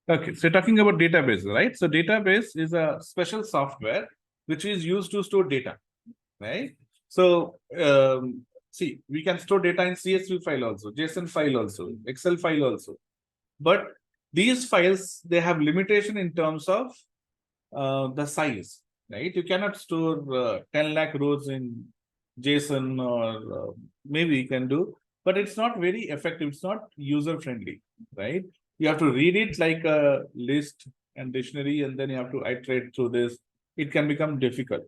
Okay, so talking about database, right? So database is a special software which is used to store data, right? So see, we can store data in CSV file also, JSON file also, Excel file also. But these files, they have limitation in terms of the size, right? You cannot store 10 lakh rows in JSON, or maybe you can do, but it's not very effective. It's not user friendly, right? You have to read it like a list and dictionary, and then you have to iterate through this. It can become difficult.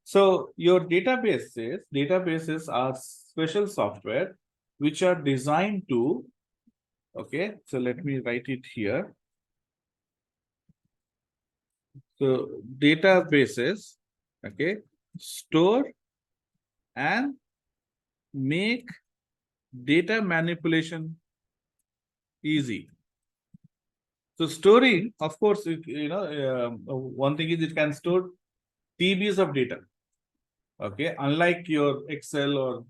So your databases are special software which are designed to, okay, so let me write it here. So databases, okay, store and make data manipulation easy. So storing, of course, one thing is it can store TBs of data. Okay, unlike your Excel or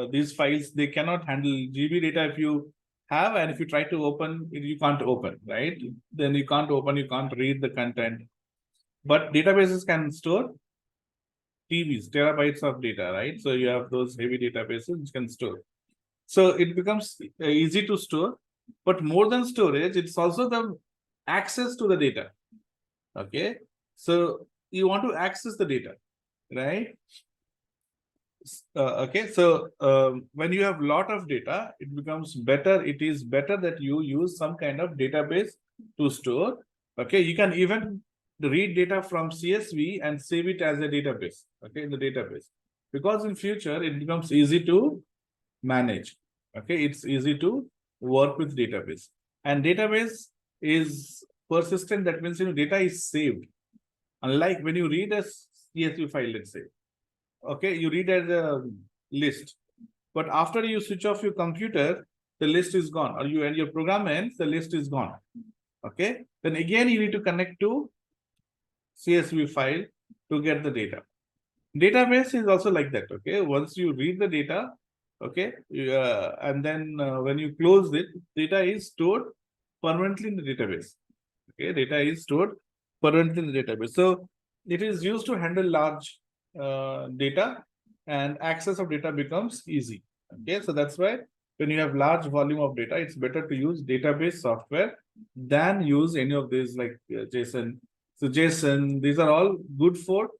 these files, they cannot handle GB data. If you have, and if you try to open it, you can't open, right? Then you can't open, you can't read the content. But databases can store TBs, terabytes of data, right? So you have those heavy databases which can store. So it becomes easy to store, but more than storage, it's also the access to the data. Okay, so you want to access the data, right? Okay, so when you have a lot of data, it becomes better. It is better that you use some kind of database to store. Okay, you can even read data from CSV and save it as a database. Okay, in the database, because in future it becomes easy to manage. Okay, it's easy to work with database, and database is persistent. That means data is saved. Unlike when you read a CSV file, let's say, okay, you read as a list, but after you switch off your computer, the list is gone, or you end your program ends, the list is gone. Okay, then again you need to connect to CSV file to get the data. Database is also like that. Okay, once you read the data, okay, and then when you close it, data is stored permanently in the database. Okay, data is stored permanently in the database. So it is used to handle large data, and access of data becomes easy. Okay, so that's why when you have large volume of data, it's better to use database software than use any of these like JSON. So JSON, these are all good for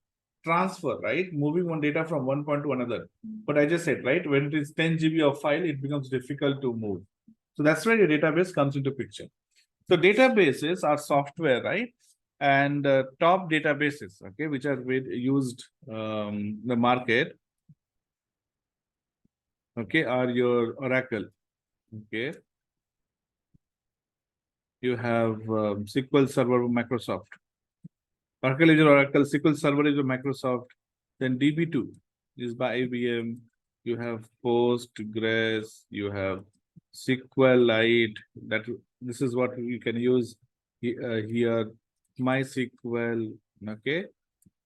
transfer, right? Moving one data from one point to another. But I just said, right, when it is 10 GB of file, it becomes difficult to move. So that's where your database comes into picture. So databases are software, right? And top databases, okay, which are used the market, okay, are your Oracle, okay. You have SQL Server, Microsoft. Oracle is your Oracle, SQL Server is your Microsoft. Then DB2 is by IBM. You have Postgres, you have SQLite. This is what you can use here. MySQL, okay,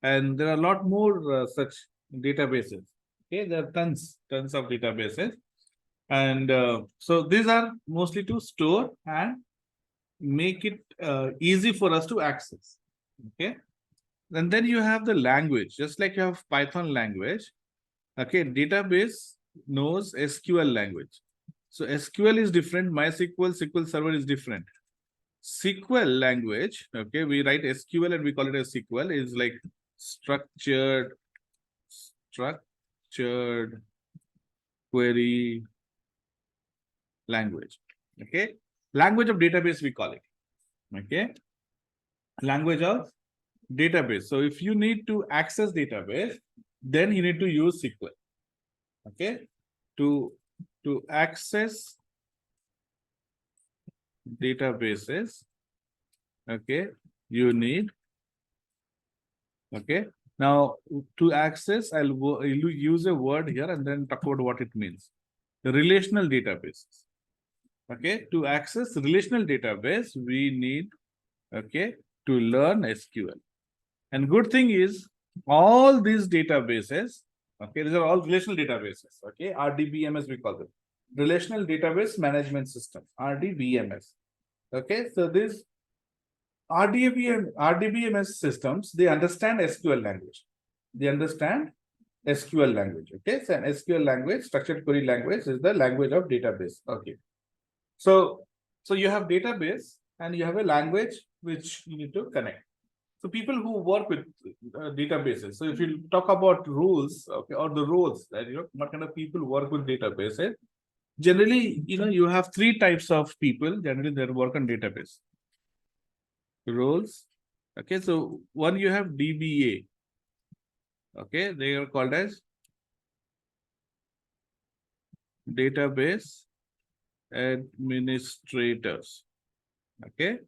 and there are a lot more such databases. Okay, there are tons of databases, and so these are mostly to store and make it easy for us to access. Okay, and then you have the language, just like you have Python language. Okay, database knows SQL language. So SQL is different. MySQL, SQL Server is different. SQL language, okay, we write SQL and we call it as SQL, is like structured query language. Okay, language of database we call it. Okay, language of database. So if you need to access database, then you need to use SQL. Okay, to access databases, okay, you need, okay. Now to access, I'll use a word here and then talk about what it means. The relational databases. Okay, to access relational database, we need, okay, to learn SQL. And good thing is all these databases, okay, these are all relational databases, okay, RDBMS we call them, relational database management system, RDBMS. Okay, so this RDBMS systems, they understand SQL language. They understand SQL language. Okay, so an SQL language, structured query language, is the language of database. Okay, so you have database and you have a language which you need to connect. So people who work with databases. So if you talk about rules, okay, or the roles that what kind of people work with databases, generally, you have three types of people generally that work on database. Roles. Okay, so one you have DBA. Okay, they are called as database administrators. Okay,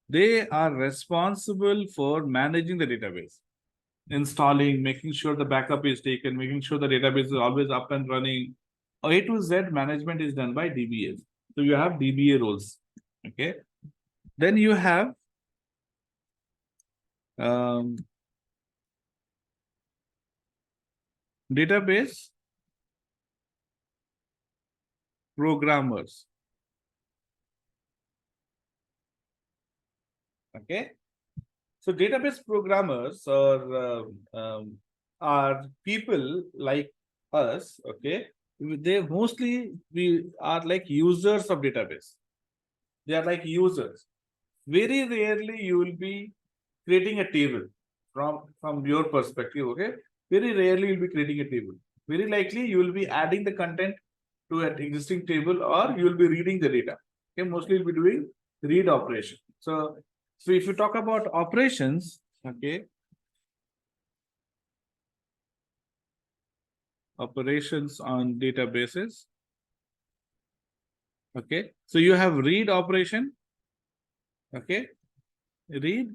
they are responsible for managing the database, installing, making sure the backup is taken, making sure the database is always up and running. A to Z management is done by DBAs. So you have DBA roles. Okay, then you have database programmers. Okay, so database programmers are people like us. Okay, they mostly we are like users of database. They are like users. Very rarely you will be creating a table from your perspective. Okay, very rarely you'll be creating a table. Very likely you will be adding the content to an existing table, or you will be reading the data. Okay, mostly you'll be doing read operation. So if you talk about operations, okay, operations on databases. Okay, so you have read operation. Okay, read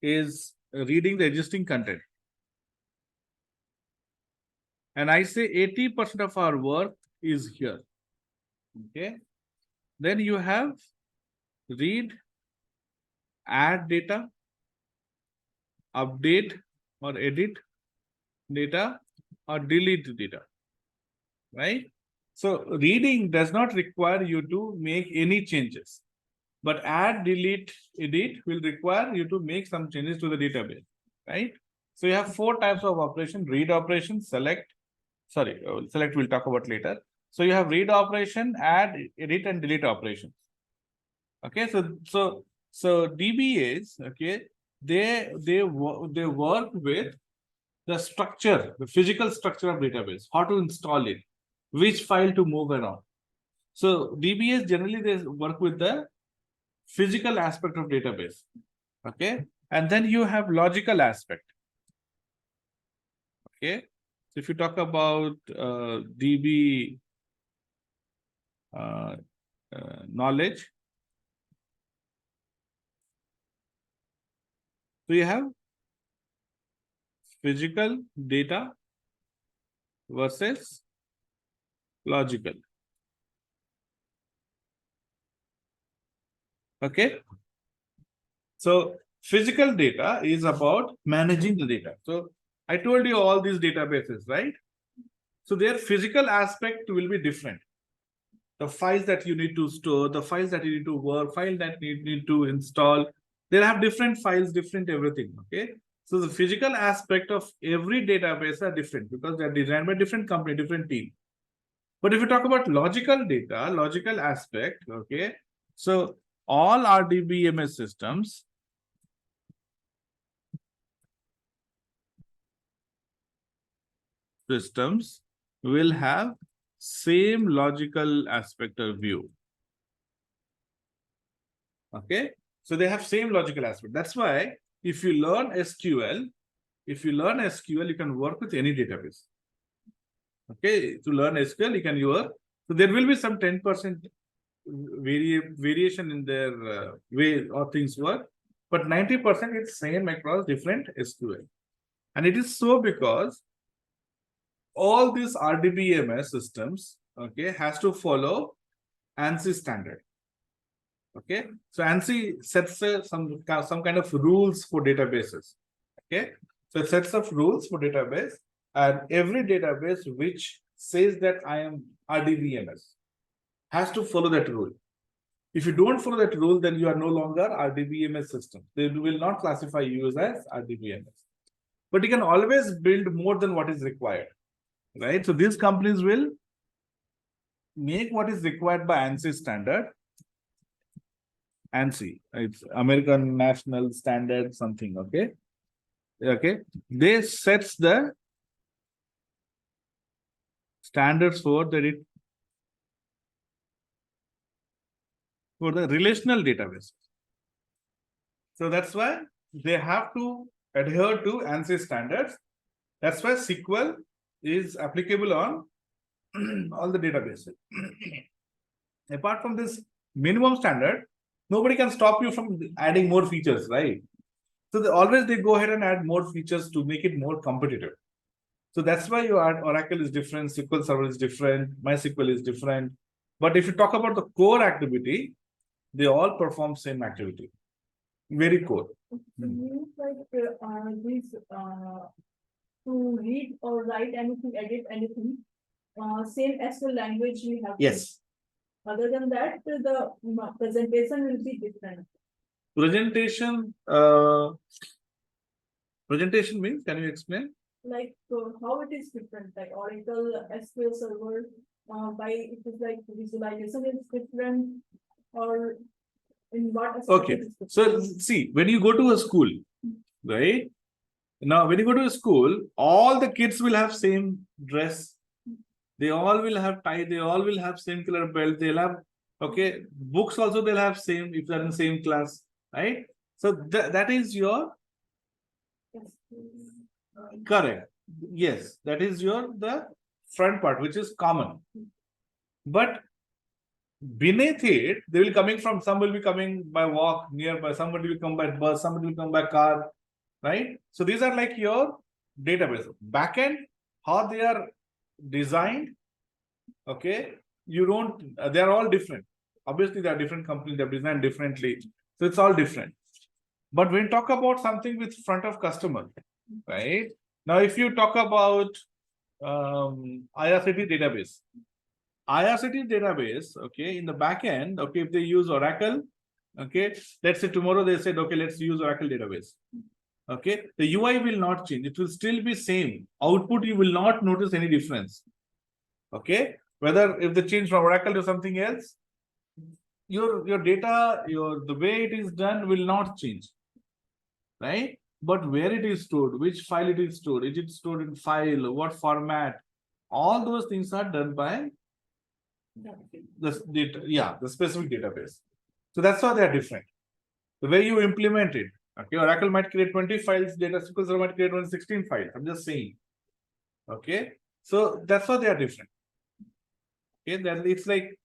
is reading the existing content. And I say 80% of our work is here. Okay, then you have read, add data, update or edit data, or delete data, right? So reading does not require you to make any changes, but add, delete, edit will require you to make some changes to the database, right? So you have four types of operation: read operation, select. Sorry, select we'll talk about later. So you have read operation, add, edit, and delete operations. Okay, so DBAs, okay, they work with the structure, the physical structure of database, how to install it, which file to move around. So DBAs generally they work with the physical aspect of database. Okay, and then you have logical aspect. Okay, so if you talk about DB knowledge, so you have physical data versus logical. Okay, so physical data is about managing the data. So I told you all these databases, right? So their physical aspect will be different. The files that you need to store, the files that you need to work, file that you need to install, they have different files, different everything. Okay, so the physical aspect of every database are different because they are designed by different company, different team. But if you talk about logical data, logical aspect, okay, so all RDBMS systems will have same logical aspect or view. Okay, so they have same logical aspect. That's why if you learn SQL, you can work with any database. Okay, to learn SQL, you can work. So there will be some 10% variation in their way or things work, but 90% it's same across different SQL. And it is so because all these RDBMS systems, okay, has to follow ANSI standard. Okay, so ANSI sets some kind of rules for databases. Okay, so it sets of rules for database, and every database which says that I am RDBMS has to follow that rule. If you don't follow that rule, then you are no longer RDBMS system. They will not classify you as RDBMS. But you can always build more than what is required, right? So these companies will make what is required by ANSI standard. ANSI, it's American National Standard something, okay? Okay, they sets the standards for the relational database. So that's why they have to adhere to ANSI standards. That's why SQL is applicable on all the databases. Apart from this minimum standard, nobody can stop you from adding more features, right? So they go ahead and add more features to make it more competitive. So that's why you add Oracle is different, SQL Server is different, MySQL is different. But if you talk about the core activity, they all perform same activity. Very core. Means like these to read or write anything, edit anything, same SQL language we have. Yes. Other than that, the presentation will be different. Presentation means, can you explain? Like how it is different, like Oracle SQL Server, by it is like visualization is different, or in what aspect? Okay, so see, when you go to a school, right? Now, when you go to a school, all the kids will have same dress. They all will have tie. They all will have same color belt. They'll have, okay, books also they'll have same if they're in the same class, right? So that is your correct. Yes, that is the front part, which is common. But beneath it, they will coming from, some will be coming by walk nearby, somebody will come by bus, somebody will come by car, right? So these are like your database. Backend, how they are designed, okay, you don't, they are all different. Obviously, they are different companies, they are designed differently. So it's all different. But when you talk about something with front of customer, right? Now, if you talk about IRCT database, okay, in the back end, okay, if they use Oracle, okay, let's say tomorrow they said, okay, let's use Oracle database. Okay, the UI will not change. It will still be same. Output, you will not notice any difference. Okay, whether if they change from Oracle to something else, your data, the way it is done will not change, right? But where it is stored, which file it is stored, is it stored in file, what format, all those things are done by the specific database. So that's why they are different. The way you implement it, okay, Oracle might create 20 files, SQL Server might create 16 files. I'm just saying. Okay, so that's why they are different. Okay, then it's like,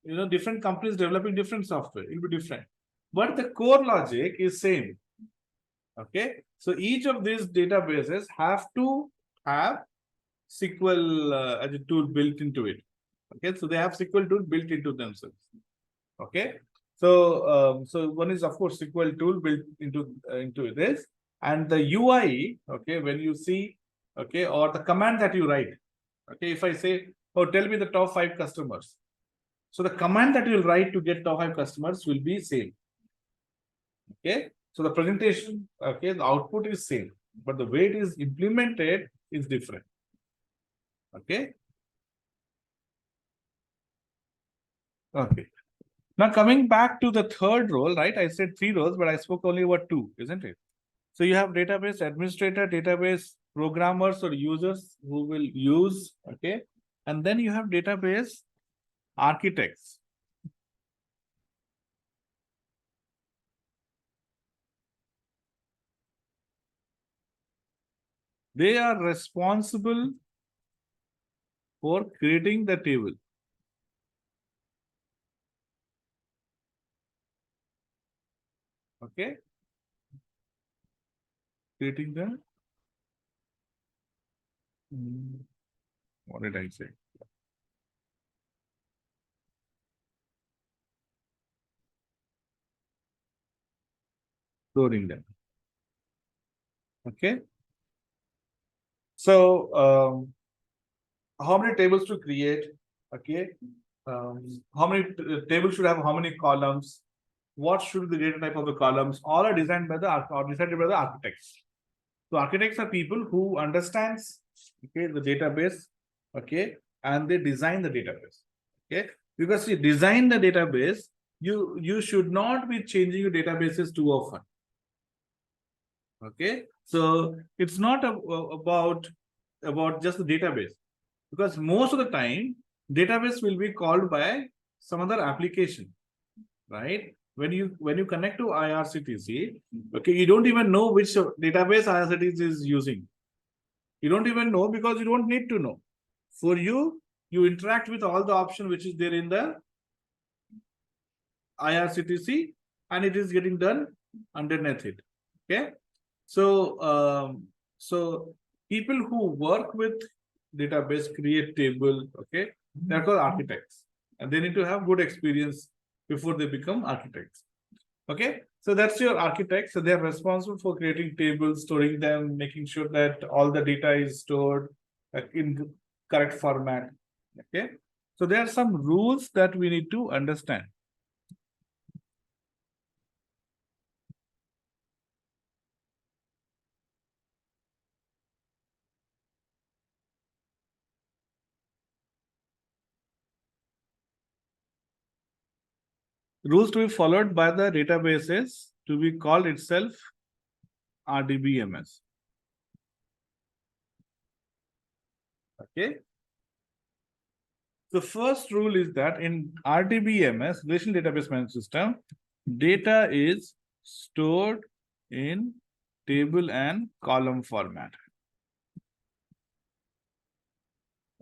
you know, different companies developing different software, it will be different. But the core logic is same. Okay, so each of these databases have to have SQL as a tool built into it. Okay, so they have SQL tool built into themselves. Okay, so so one is of course SQL tool built into this, and the UI. Okay, when you see, okay, or the command that you write. Okay, if I say, oh, tell me the top 5 customers. So the command that you'll write to get top 5 customers will be same. Okay, so the presentation, okay, the output is same, but the way it is implemented is different. Okay. Okay. Now coming back to the third role, right? I said 3 roles, but I spoke only about 2, isn't it? So you have database administrator, database programmers or users who will use, okay? And then you have database architects. They are responsible for creating the table. Okay? Creating the, what did I say? Storing them. Okay? So, how many tables to create? Okay, how many tables should have how many columns, what should be the data type of the columns, all are designed by the or decided by the architects. So architects are people who understands, okay, the database, okay, and they design the database, okay, because you design the database, you should not be changing your databases too often. Okay, so it's not about just the database, because most of the time database will be called by some other application, right? When you connect to IRCTC, okay, you don't even know which database IRCTC is using. You don't even know because you don't need to know. For you, you interact with all the option which is there in the IRCTC, and it is getting done underneath it. Okay, so people who work with database, create table, okay, they're called architects, and they need to have good experience before they become architects. Okay, so that's your architect. So they're responsible for creating tables, storing them, making sure that all the data is stored in correct format. Okay, so there are some rules that we need to understand. Rules to be followed by the databases to be called itself RDBMS. Okay. The first rule is that in RDBMS, Relational Database Management System, data is stored in table and column format.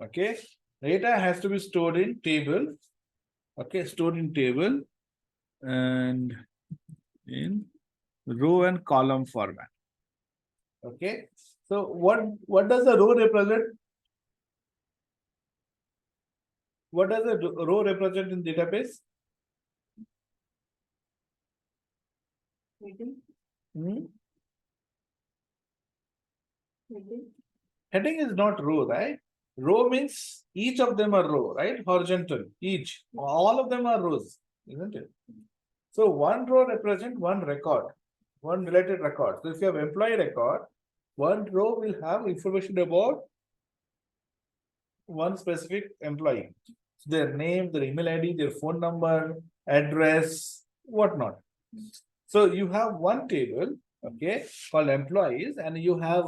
Okay, data has to be stored in table. Okay, stored in table and in row and column format. Okay, so what does the row represent? What does the row represent in database? Heading. Hmm? Heading. Heading is not row, right? Row means each of them are row, right? Horizontal, each. All of them are rows, isn't it? So one row represents one record, one related record. So if you have employee record, one row will have information about one specific employee. Their name, their email ID, their phone number, address, whatnot. So you have one table, okay, called employees, and you have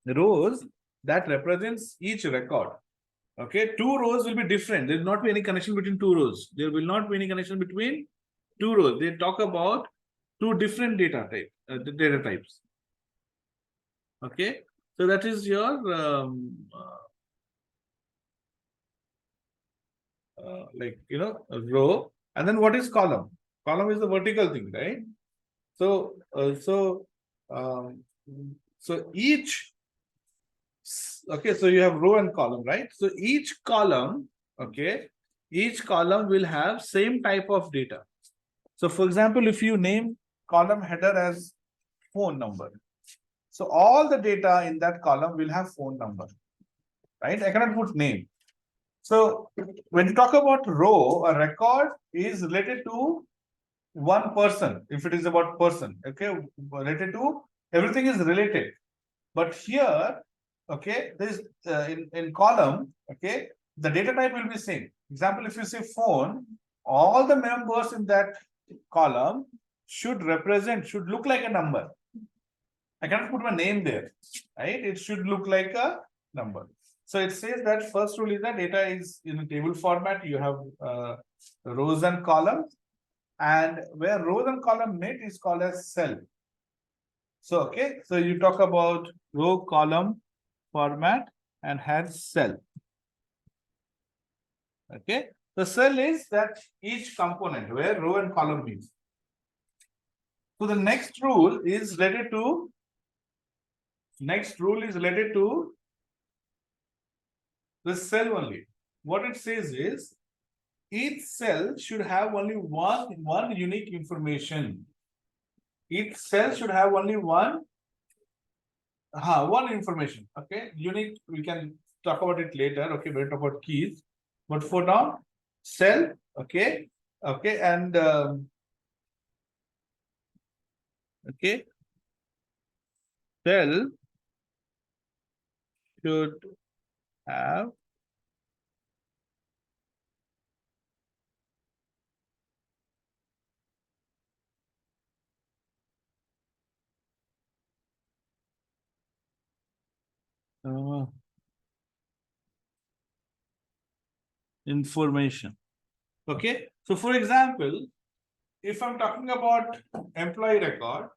rows that represents each record. Okay, two rows will be different. There will not be any connection between two rows. There will not be any connection between two rows. They talk about two different data types. Okay, so that is your like a row. And then what is column? Column is the vertical thing, right? So um, so each okay, so you have row and column, right? So each column, okay, each column will have same type of data. So for example, if you name column header as phone number, so all the data in that column will have phone number, right? I cannot put name. So when you talk about row, a record is related to one person. If it is about person, okay, related to everything is related. But here, okay, this in column, okay, the data type will be same. Example, if you say phone, all the members in that column should look like a number. I cannot put my name there, right? It should look like a number. So it says that first rule is that data is in a table format. You have rows and columns, and where rows and column meet is called as cell. So okay, so you talk about row column format and has cell. Okay, the cell is that each component where row and column meets. So the next rule is related to the cell only. What it says is each cell should have only one unique information. Each cell should have only one information. Okay, unique. We can talk about it later. Okay, we'll talk about keys. But for now, cell, okay, okay, and okay, cell should have uh, information. Okay, so for example, if I'm talking about employee record,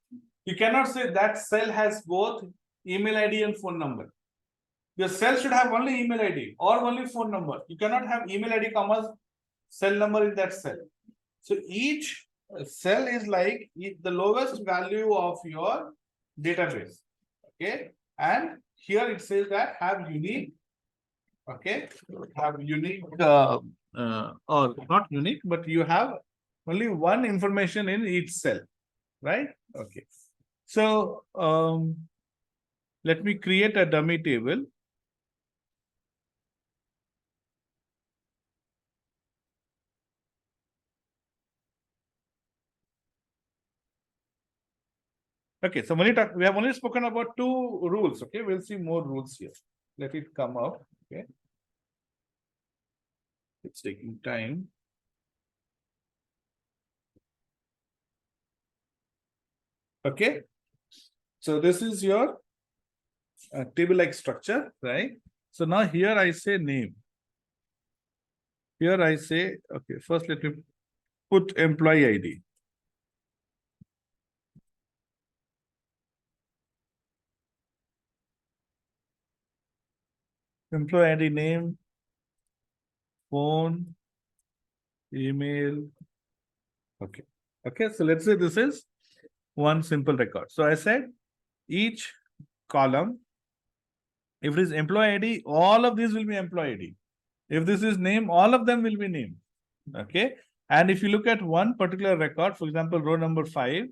you cannot say that cell has both email ID and phone number. Your cell should have only email ID or only phone number. You cannot have email ID comma cell number in that cell. So each cell is like the lowest value of your database. Okay, and here it says that have unique. Okay, have unique or not unique, but you have only one information in each cell, right? Okay, so let me create a dummy table. Okay, so we have only spoken about two rules. Okay, we'll see more rules here. Let it come up. Okay, it's taking time. Okay, so this is your table-like structure, right? So now here I say name. Here I say, okay, first let me put employee ID. Employee ID name, phone, email. Okay. Okay, so let's say this is one simple record. So I said each column, if it is employee ID, all of these will be employee ID. If this is name, all of them will be name. Okay. And if you look at one particular record, for example, row number 5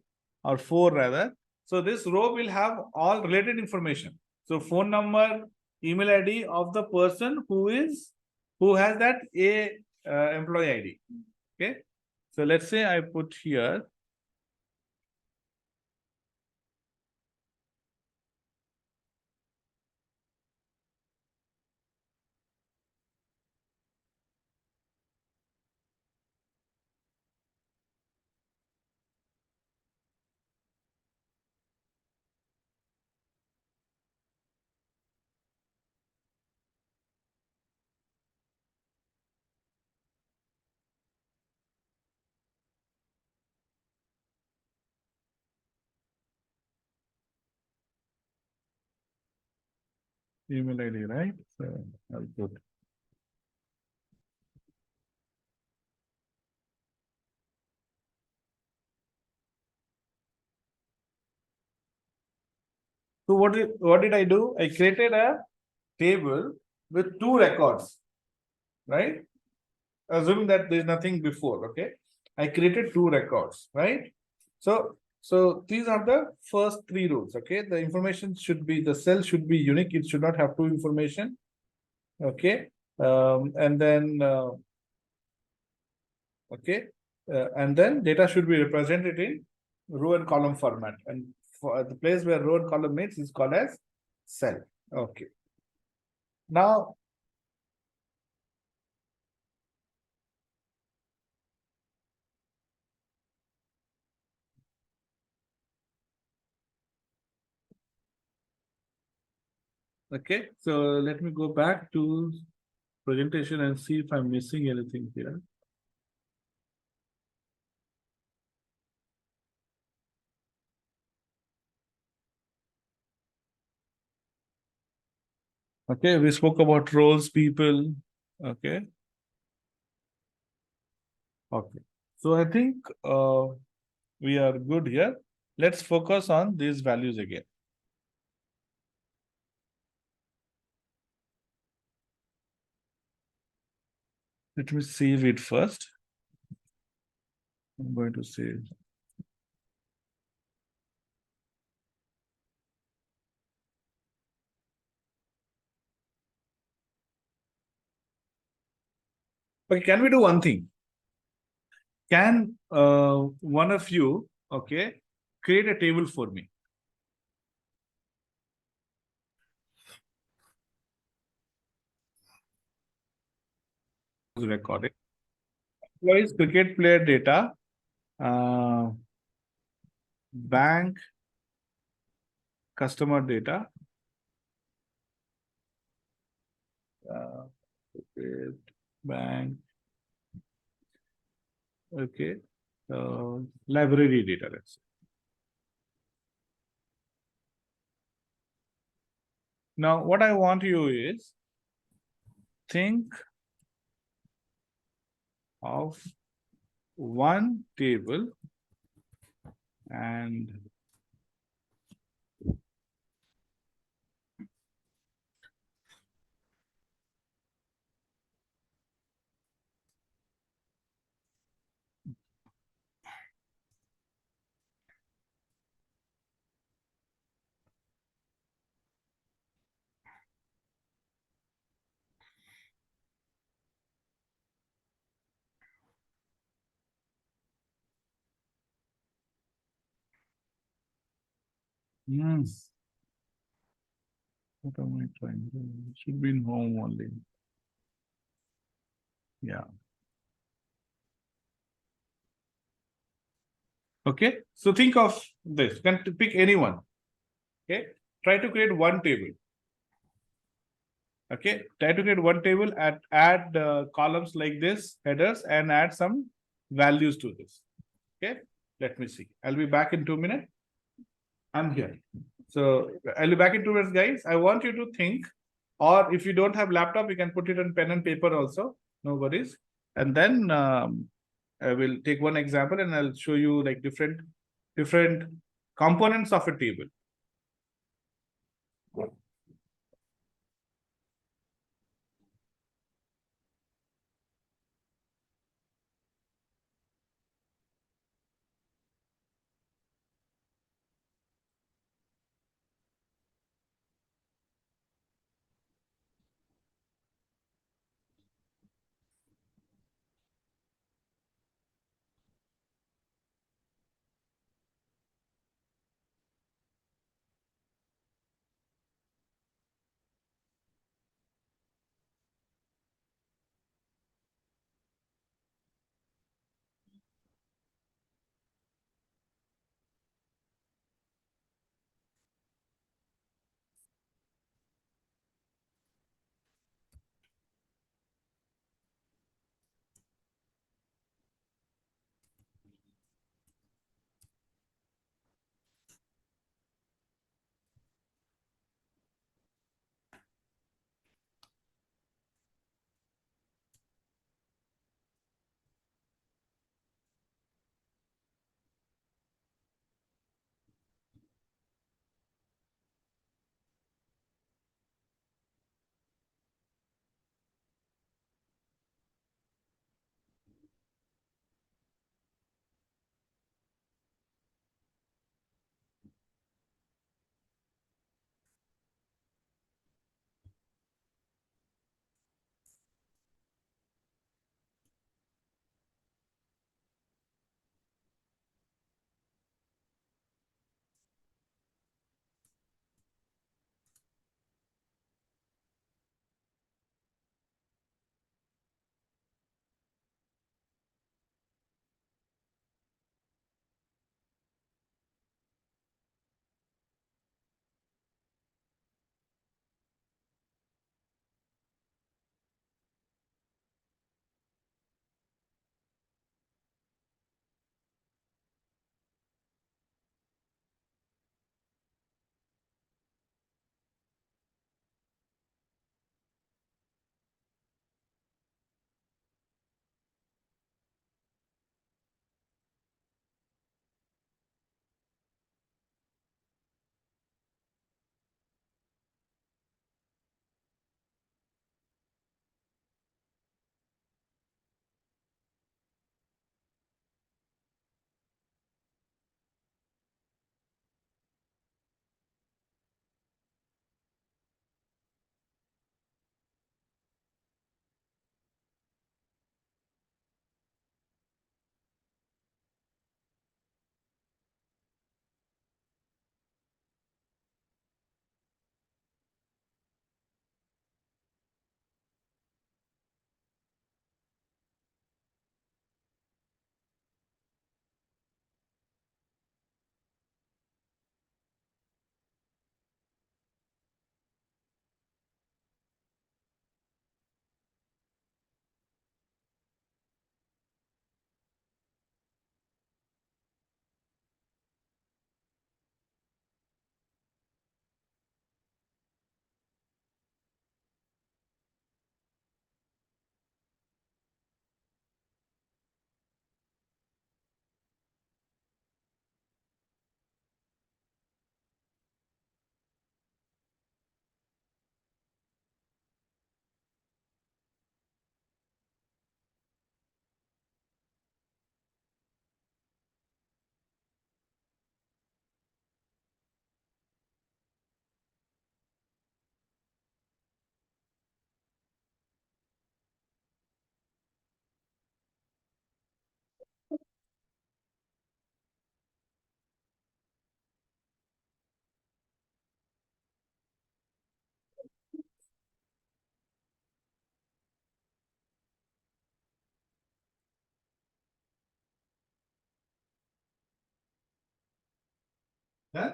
or 4 rather, so this row will have all related information. So phone number, email ID of the person who has that employee ID. Okay. So let's say I put here email ID, right? So I'll put so what did I do? I created a table with two records, right? Assuming that there's nothing before, okay? I created two records, right? So these are the first three rules, okay? The information should be, the cell should be unique. It should not have two information, okay? And then, okay? And then data should be represented in row and column format. And for the place where row and column meets is called as cell, okay? Now, okay, so let me go back to presentation and see if I'm missing anything here. Okay, we spoke about roles, people. Okay. Okay. So I think we are good here. Let's focus on these values again. Let me save it first. I'm going to save. Okay, can we do one thing? Can one of you, okay, create a table for me? Recording. Employees, cricket player data, uh, bank, customer data, cricket, bank, okay, library data, let's say. Now, what I want you is think of one table and hmm, what am I trying to do? Should be in home only. Yeah. Okay. So think of this. You can pick anyone. Okay. Try to create one table. Okay. Try to create one table, add columns like this, headers, and add some values to this. Okay. Let me see. I'll be back in 2 minutes. I'm here. So I'll be back in 2 minutes, guys. I want you to think, or if you don't have laptop, you can put it on pen and paper also. No worries. And then I will take one example and I'll show you like different components of a table. Huh?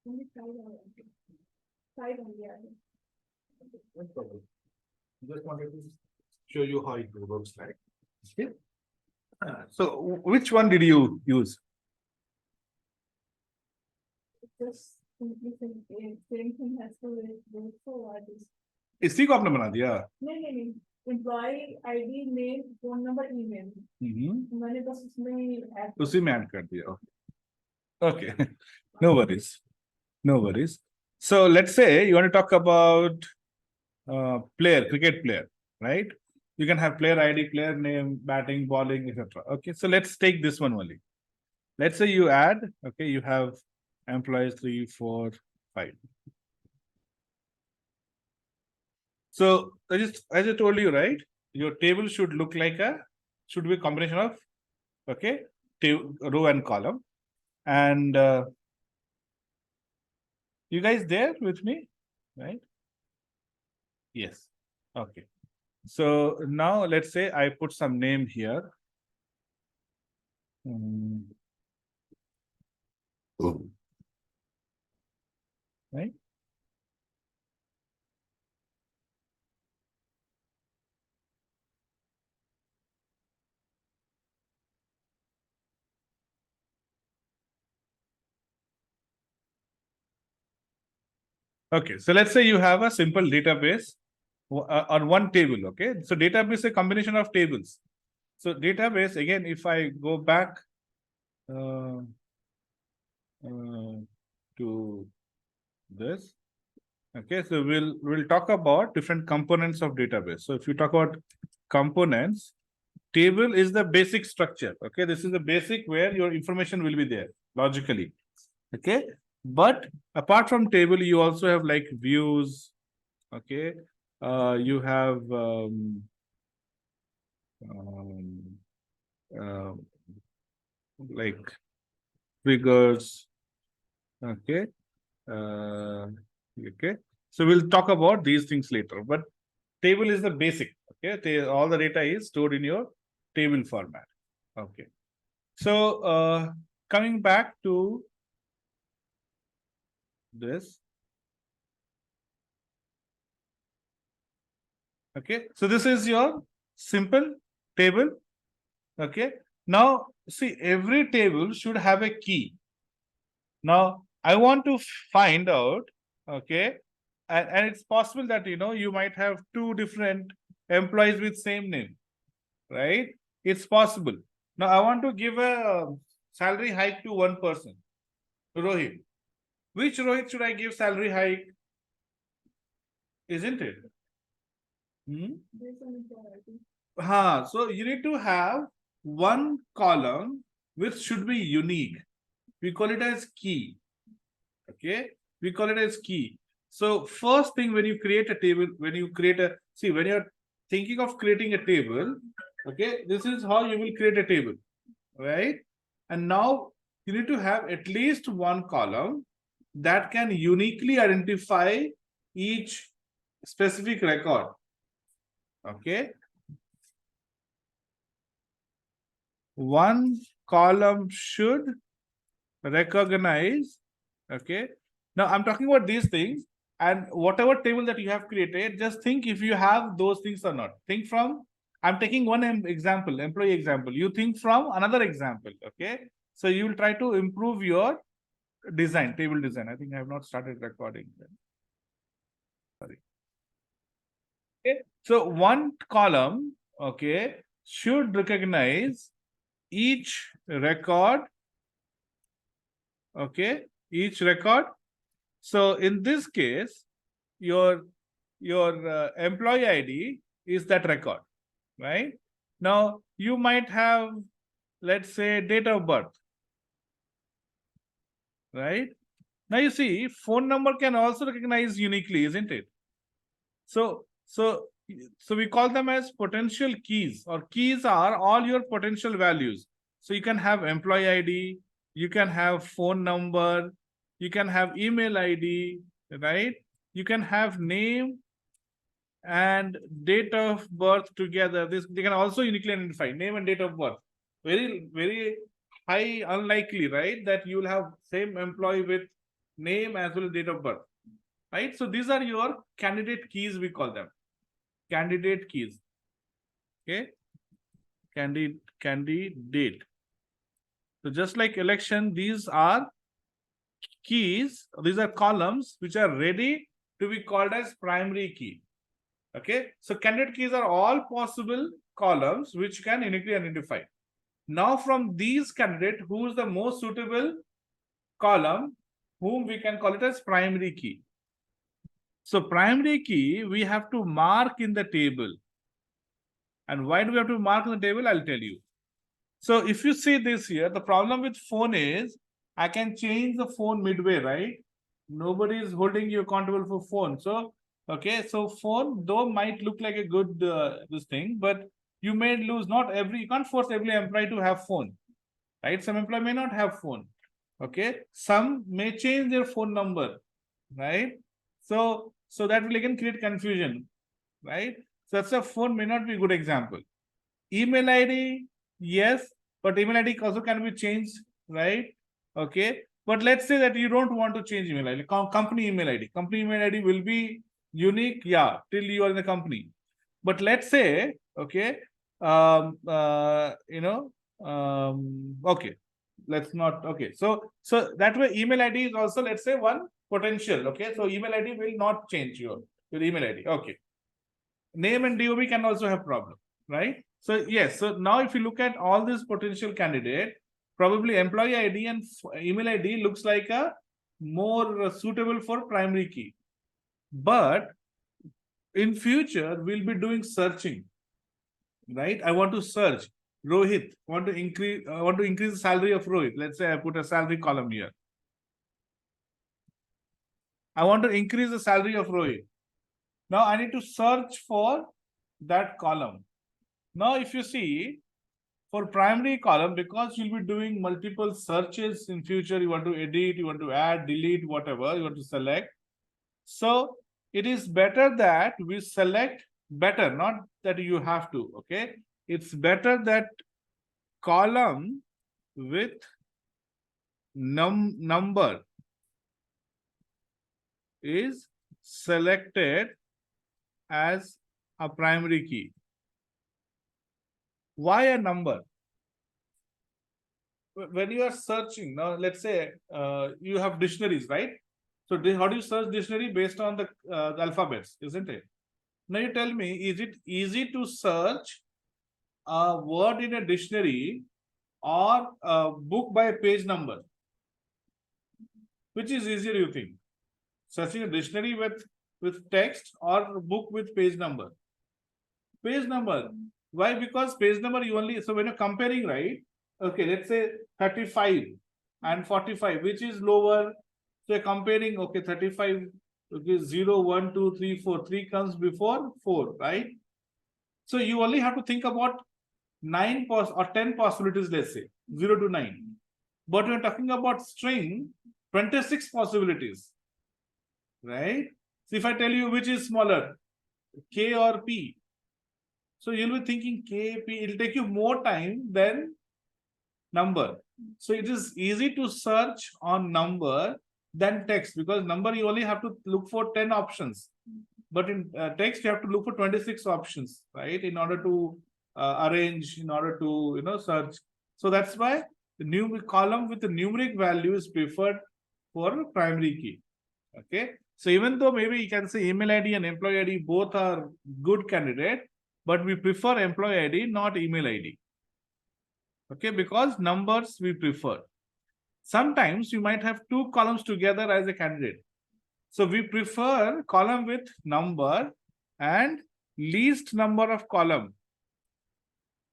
Only five only, I think. No problem. Just wanted to show you how it works like. Okay. So which one did you use? Just same thing has to do so I just. इसी को आपने बना दिया? नहीं employee ID name phone number email मैंने बस उसमें add उसी में ऐड कर दिया. Okay. No worries. No worries. So let's say you want to talk about player, cricket player, right? You can have player ID, player name, batting, bowling, etc. Okay, so let's take this one only. Let's say you add, okay, you have employees 3, 4, 5. So as I told you, right? Your table should look like should be a combination of, okay, row and column. And you guys there with me, right? Yes. Okay. So now let's say I put some name here. Right? Okay, so let's say you have a simple database on one table, okay? So database is a combination of tables. So database, again, if I go back to this, okay, so we'll talk about different components of database. So if you talk about components, table is the basic structure, okay? This is the basic where your information will be there logically, okay? But apart from table, you also have like views, okay? You have like figures, okay? Okay. So we'll talk about these things later, but table is the basic, okay? All the data is stored in your table format, okay? So coming back to this. Okay, so this is your simple table. Okay, now see, every table should have a key. Now I want to find out, okay, and it's possible that you might have two different employees with same name, right? It's possible. Now I want to give a salary hike to one person, Rohit. Which Rohit should I give salary hike? Isn't it? So you need to have one column which should be unique. We call it as key. Okay, we call it as key. So first thing, when you create a table, when you're thinking of creating a table, okay, this is how you will create a table, right? And now you need to have at least one column that can uniquely identify each specific record. Okay, one column should recognize, okay? Now I'm talking about these things, and whatever table that you have created, just think if you have those things or not. Think from, I'm taking one example, employee example. You think from another example, okay? So you will try to improve your design, table design. I think I have not started recording. Sorry. Okay, so one column, okay, should recognize each record, okay, each record. So in this case, your employee ID is that record, right? Now you might have, let's say, date of birth, right? Now you see, phone number can also recognize uniquely, isn't it? So we call them as potential keys, or keys are all your potential values. So you can have employee ID, you can have phone number, you can have email ID, right? You can have name and date of birth together. They can also uniquely identify name and date of birth. Very high unlikely, right, that you will have same employee with name as well as date of birth, right? So these are your candidate keys, we call them candidate keys. Okay, candidate. So just like election, these are keys, these are columns which are ready to be called as primary key. Okay, so candidate keys are all possible columns which can uniquely identify. Now from these candidate, who is the most suitable column, whom we can call it as primary key. So primary key we have to mark in the table. And why do we have to mark in the table? I'll tell you. So if you see this here, the problem with phone is I can change the phone midway, right? Nobody is holding you accountable for phone. So, okay, so phone though might look like a good this thing, but you may lose. Not every, you can't force every employee to have phone, right? Some employee may not have phone. Okay, some may change their phone number, right? So that will again create confusion, right? So that's a phone may not be a good example. Email ID, yes, but email ID also can be changed, right? Okay, but let's say that you don't want to change email ID, company email ID. Company email ID will be unique, yeah, till you are in the company. But let's say, okay, okay, let's not, okay. So that way email ID is also, let's say, one potential, okay? So email ID will not change your email ID, okay. Name and DOB can also have problem, right? So yes, so now if you look at all these potential candidate, probably employee ID and email ID looks like a more suitable for primary key. But in future, we'll be doing searching, right? I want to search Rohit, I want to increase the salary of Rohit. Let's say I put a salary column here. I want to increase the salary of Rohit. Now I need to search for that column. Now, if you see, for primary column, because you'll be doing multiple searches in future, you want to edit, you want to add, delete, whatever, you want to select. So it is better that we select better, not that you have to, okay? It's better that column with number is selected as a primary key. Why a number? When you are searching, now let's say you have dictionaries, right? So how do you search dictionary? Based on the alphabets, isn't it? Now you tell me, is it easy to search a word in a dictionary or a book by page number? Which is easier, you think? Searching a dictionary with text or a book with page number? Page number. Why? Because page number you only, so when you're comparing, right? Okay, let's say 35 and 45, which is lower? So you're comparing, okay, 35, okay, 0, 1, 2, 3, 4. 3 comes before 4, right? So you only have to think about 9 or 10 possibilities, let's say, 0 to 9. But we're talking about string, 26 possibilities, right? So if I tell you which is smaller, K or P, so you'll be thinking K, P, it'll take you more time than number. So it is easy to search on number than text, because number you only have to look for 10 options. But in text, you have to look for 26 options, right? In order to arrange, in order to, search. So that's why the new column with the numeric value is preferred for primary key. Okay. So even though maybe you can say email ID and employee ID both are good candidate, but we prefer employee ID, not email ID. Okay, because numbers we prefer. Sometimes you might have two columns together as a candidate. So we prefer column with number and least number of column.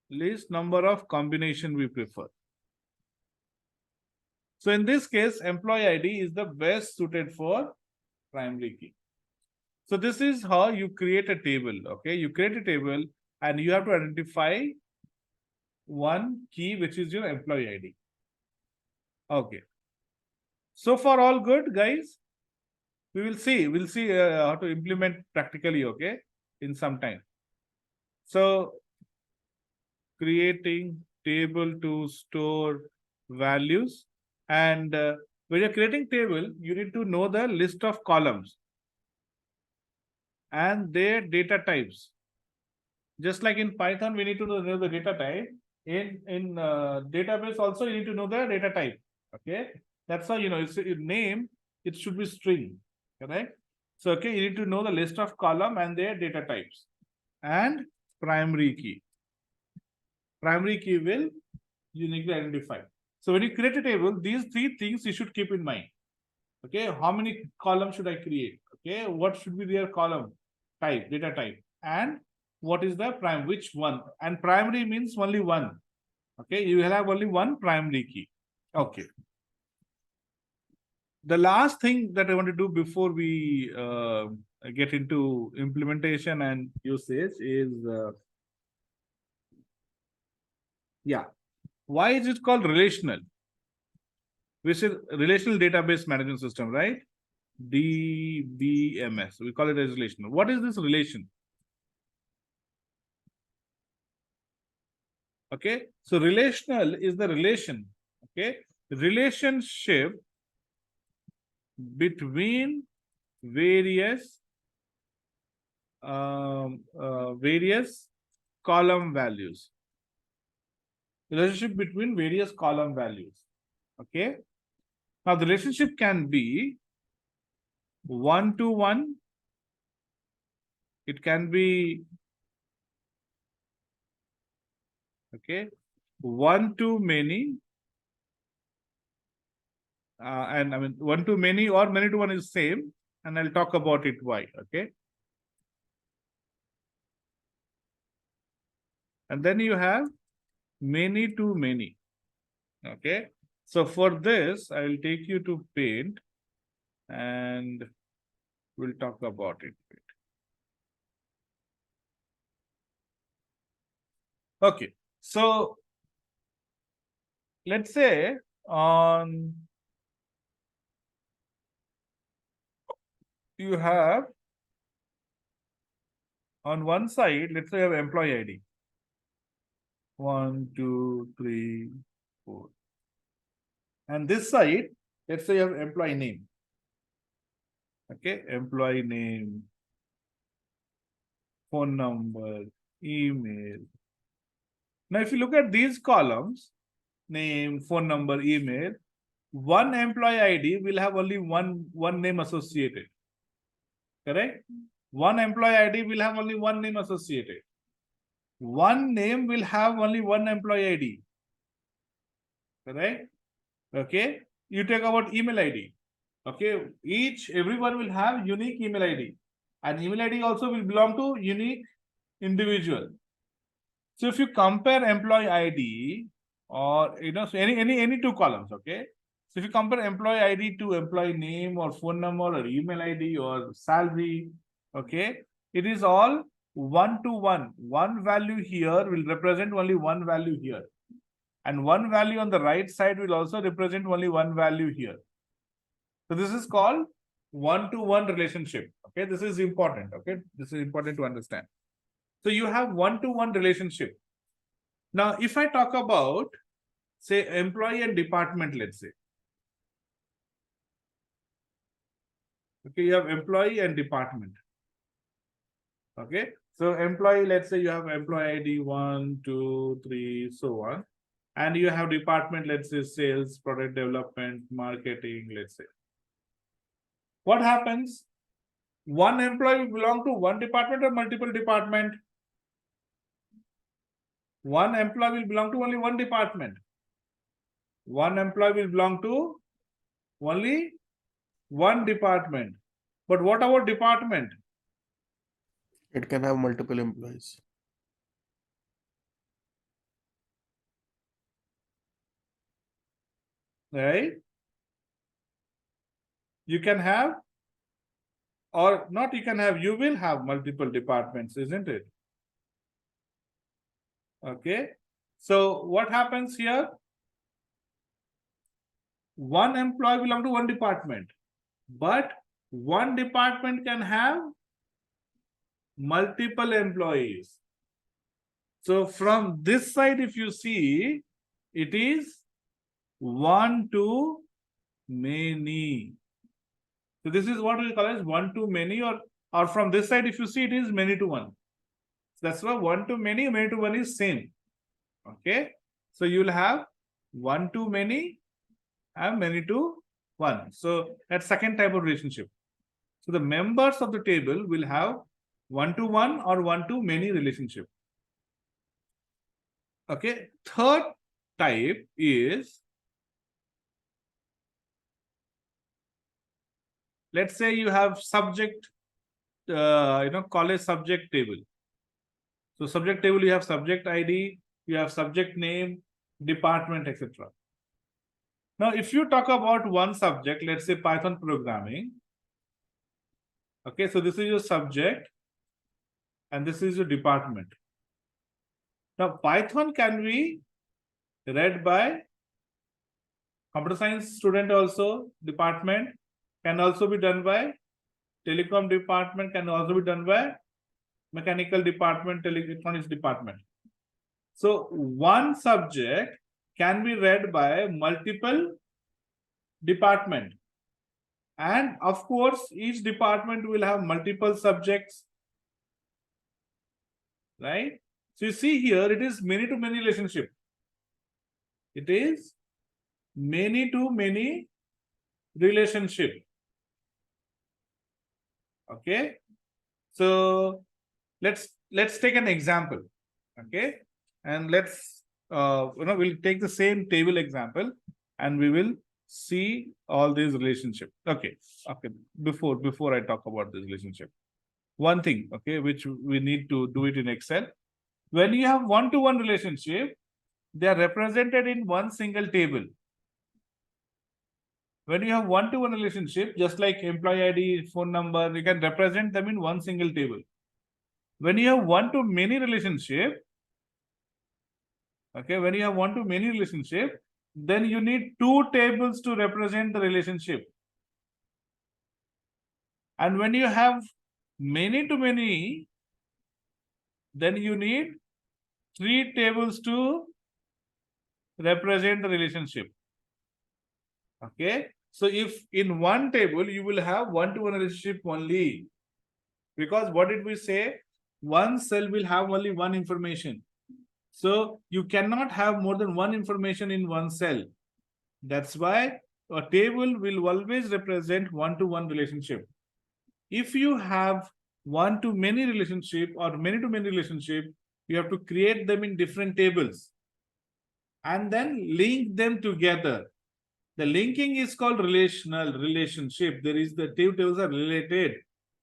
Least number of combination we prefer. So in this case, employee ID is the best suited for primary key. So this is how you create a table. Okay, you create a table and you have to identify one key, which is your employee ID. Okay. So far, all good, guys. We'll see how to implement practically, okay, in some time. So creating table to store values. And when you're creating table, you need to know the list of columns and their data types. Just like in Python, we need to know the data type. In database also, you need to know the data type. Okay, that's how it's a name. It should be string, correct? So okay, you need to know the list of column and their data types, and primary key. Primary key will uniquely identify. So when you create a table, these three things you should keep in mind. Okay, how many columns should I create? Okay, what should be their column type, data type, and what is the prime, which one? And primary means only one. Okay, you will have only one primary key. Okay. The last thing that I want to do before we get into implementation and usage is, why is it called relational? Which is relational database management system, right? DBMS. We call it as relational. What is this relation? Okay, so relational is the relation. Okay, relationship between various various column values. Relationship between various column values. Okay, now the relationship can be one-to-one. It can be one-to-many. And I mean one-to-many or many-to-one is same, and I'll talk about it why. Okay, and then you have many-to-many. Okay, so for this I will take you to Paint and we'll talk about it. Okay, so let's say you have on one side, let's say you have employee ID. 1, 2, 3, 4. And this side, let's say you have employee name. Okay, employee name, phone number, email. Now, if you look at these columns, name, phone number, email, one employee ID will have only one name associated. Correct? One employee ID will have only one name associated. One name will have only one employee ID. Correct? Okay. You take about email ID. Okay. Everyone will have unique email ID. And email ID also will belong to unique individual. So if you compare employee ID or so any two columns, okay. So if you compare employee ID to employee name or phone number or email ID or salary, okay, it is all one-to-one. One value here will represent only one value here. And one value on the right side will also represent only one value here. So this is called one-to-one relationship. Okay, this is important. Okay, this is important to understand. So you have one-to-one relationship. Now, if I talk about, say, employee and department, let's say. Okay, you have employee and department. Okay, so employee, let's say you have employee ID 1, 2, 3, so on. And you have department, let's say sales, product development, marketing, let's say. What happens? One employee will belong to one department or multiple department? One employee will belong to only one department. One employee will belong to only one department. But what about department? It can have multiple employees. Right? You can have, or not you can have, you will have multiple departments, isn't it? Okay. So what happens here? One employee belongs to one department, but one department can have multiple employees. So from this side, if you see, it is one to many. So this is what we call as one to many, or from this side, if you see, it is many to one. So that's why one to many to one is same. Okay. So you will have one to many and many to one. So that's second type of relationship. So the members of the table will have one to one or one to many relationship. Okay. Third type is, let's say you have subject, college subject table. So subject table, you have subject ID, you have subject name, department, etc. Now, if you talk about one subject, let's say Python programming. Okay, so this is your subject and this is your department. Now, Python can be read by computer science student also, department, can also be done by telecom department, can also be done by mechanical department, electronics department. So one subject can be read by multiple department. And of course, each department will have multiple subjects, right? So you see here, it is many to many relationship. It is many to many relationship. Okay. So let's take an example. Okay. And we'll take the same table example and we will see all these relationship. Okay. Before I talk about this relationship, one thing, okay, which we need to do it in Excel. When you have one-to-one relationship, they are represented in one single table. When you have one-to-one relationship, just like employee ID, phone number, you can represent them in one single table. When you have one-to-many relationship, okay, when you have one-to-many relationship, then you need two tables to represent the relationship. And when you have many to many, then you need three tables to represent the relationship. Okay. So if in one table, you will have one-to-one relationship only. Because what did we say? One cell will have only one information. So you cannot have more than one information in one cell. That's why a table will always represent one-to-one relationship. If you have one-to-many relationship or many-to-many relationship, you have to create them in different tables and then link them together. The linking is called relational relationship. There is the two tables are related.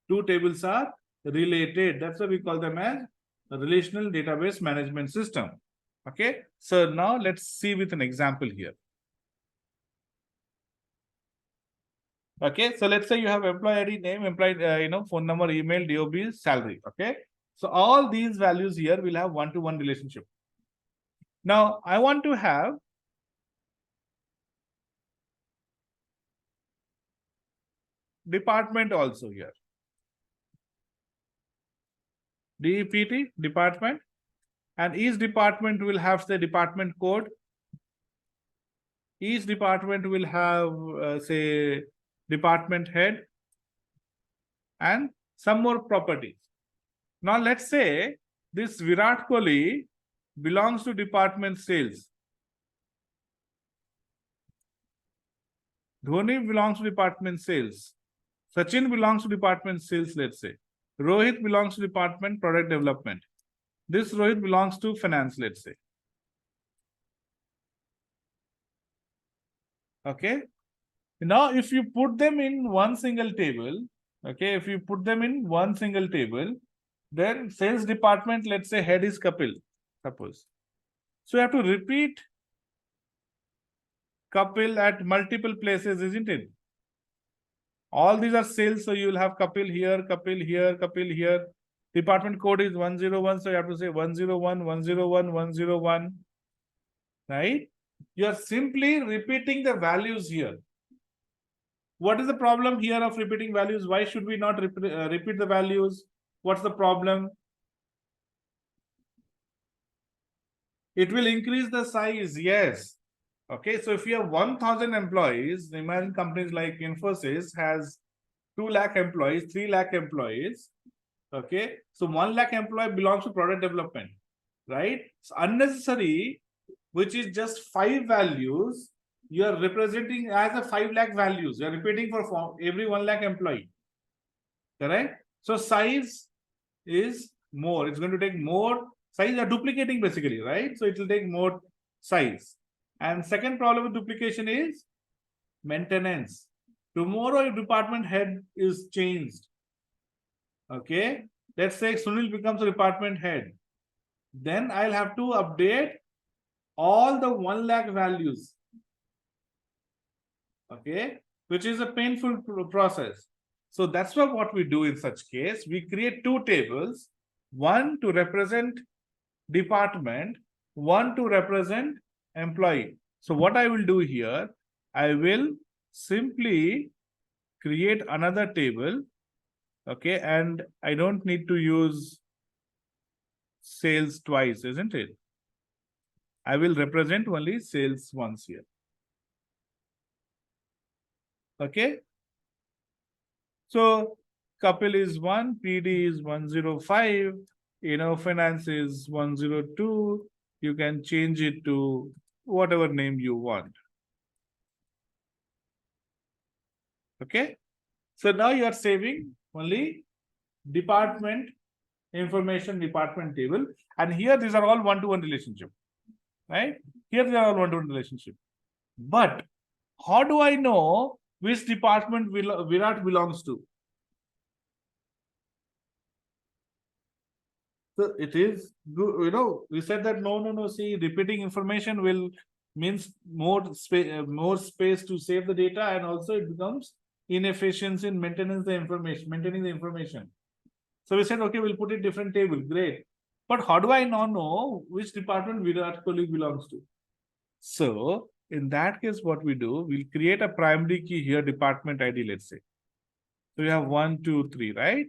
Two tables are related. That's why we call them as a relational database management system. Okay. So now let's see with an example here. Okay. So let's say you have employee ID, name, employee, phone number, email, DOB, salary. Okay. So all these values here will have one-to-one relationship. Now I want to have department also here. DEPT, department, and each department will have the department code. Each department will have, say, department head and some more properties. Now, let's say this Virat Kohli belongs to department sales. Dhoni belongs to department sales. Sachin belongs to department sales, let's say. Rohit belongs to department product development. This Rohit belongs to finance, let's say. Okay. Now, if you put them in one single table, okay, if you put them in one single table, then sales department, let's say head is Kapil, suppose. So you have to repeat Kapil at multiple places, isn't it? All these are sales, so you will have Kapil here, Kapil here, Kapil here. Department code is 101, so you have to say 101, 101, 101. Right? You are simply repeating the values here. What is the problem here of repeating values? Why should we not repeat the values? What's the problem? It will increase the size, yes. Okay, so if you have 1,000 employees, imagine companies like Infosys has 2 lakh employees, 3 lakh employees. Okay, so 1 lakh employee belongs to product development, right? So unnecessary, which is just 5 values, you are representing as a 5 lakh values. You are repeating for every 1 lakh employee. Correct? So size is more. It's going to take more size. You're duplicating basically, right? So it will take more size. And second problem with duplication is maintenance. Tomorrow your department head is changed. Okay. Let's say Sunil becomes a department head. Then I'll have to update all the 1 lakh values. Okay. Which is a painful process. So that's what we do in such case. We create 2 tables, one to represent department, one to represent employee. So what I will do here, I will simply create another table. Okay, and I don't need to use sales twice, isn't it? I will represent only sales once here. Okay. So Kapil is 1, PD is 105, finance is 102. You can change it to whatever name you want. Okay. So now you are saving only department information, department table. And here these are all one-to-one relationship, right? Here they are all one-to-one relationship. But how do I know which department Virat belongs to? So it is, we said that no, see, repeating information will means more space to save the data, and also it becomes inefficiency in maintaining the information. So we said, okay, we'll put it different table. Great. But how do I now know which department Virat colleague belongs to? So in that case, what we do, we'll create a primary key here, department ID, let's say. So you have 1, 2, 3, right?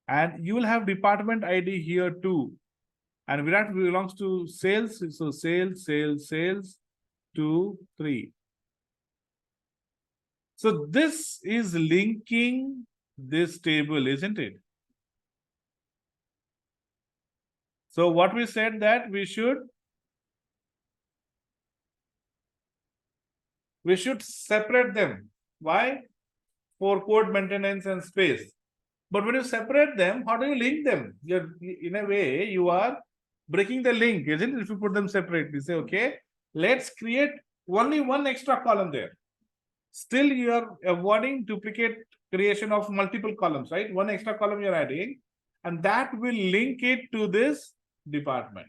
And you will have department ID here too. And Virat belongs to sales. So sales, 2, 3. So this is linking this table, isn't it? So what we said that we should separate them. Why? For code maintenance and space. But when you separate them, how do you link them? In a way, you are breaking the link, isn't it? If you put them separately, say, okay, let's create only one extra column there. Still, you are avoiding duplicate creation of multiple columns, right? One extra column you're adding, and that will link it to this department.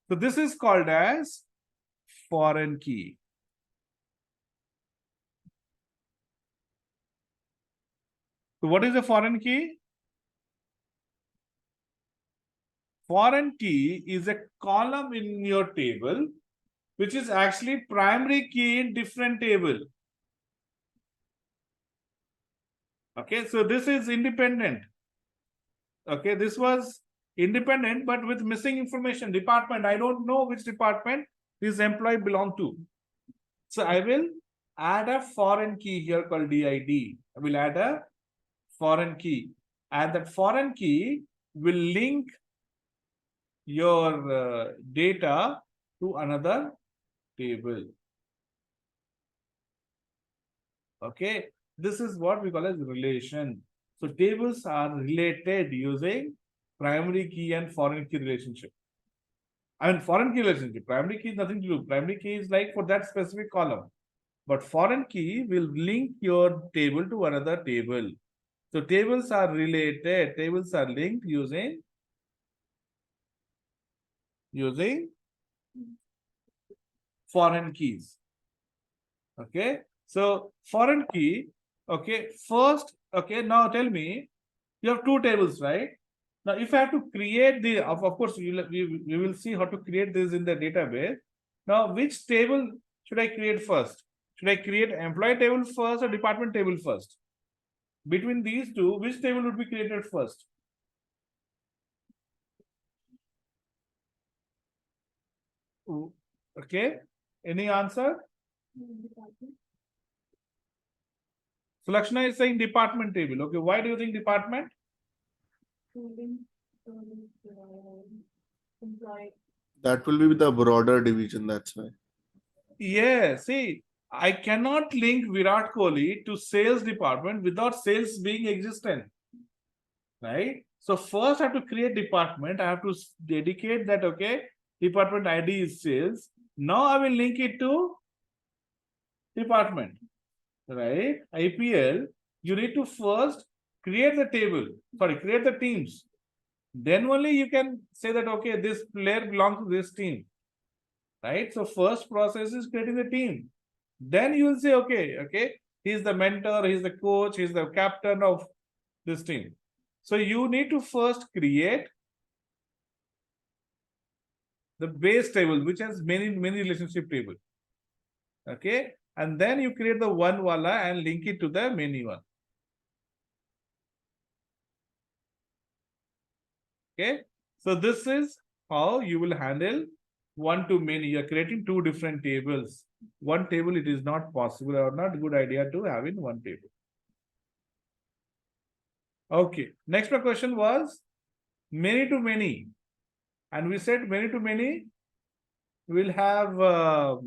So this is called as foreign key. So what is a foreign key? Foreign key is a column in your table, which is actually primary key in different table. Okay, so this is independent. Okay, this was independent, but with missing information. Department, I don't know which department this employee belong to. So I will add a foreign key here called DID. I will add a foreign key, and that foreign key will link your data to another table. Okay, this is what we call as relation. So tables are related using primary key and foreign key relationship. I mean, foreign key relationship. Primary key is nothing to do. Primary key is like for that specific column. But foreign key will link your table to another table. So tables are related. Tables are linked using foreign keys. Okay. So foreign key. Okay. First. Okay. Now tell me, you have 2 tables, right? Now, if I have to create the, of course, we will see how to create this in the database. Now, which table should I create first? Should I create employee table first or department table first? Between these two, which table would be created first? Okay. Any answer? Department. So Lakshana is saying department table. Okay, why do you think department? Tooling, employee. That will be the broader division, that's why. Yeah, see, I cannot link Virat Kohli to sales department without sales being existent. Right? So first I have to create department. I have to dedicate that, okay, department ID is sales. Now I will link it to department. Right? IPL, you need to first create the table, create the teams. Then only you can say that, okay, this player belongs to this team. Right? So first process is creating the team. Then you will say, okay, he's the mentor, he's the coach, he's the captain of this team. So you need to first create the base table, which has many relationship table. Okay. And then you create the one wala and link it to the many one. Okay. So this is how you will handle one to many. You're creating two different tables. One table, it is not possible or not a good idea to have in one table. Okay. Next question was many to many. And we said many to many will have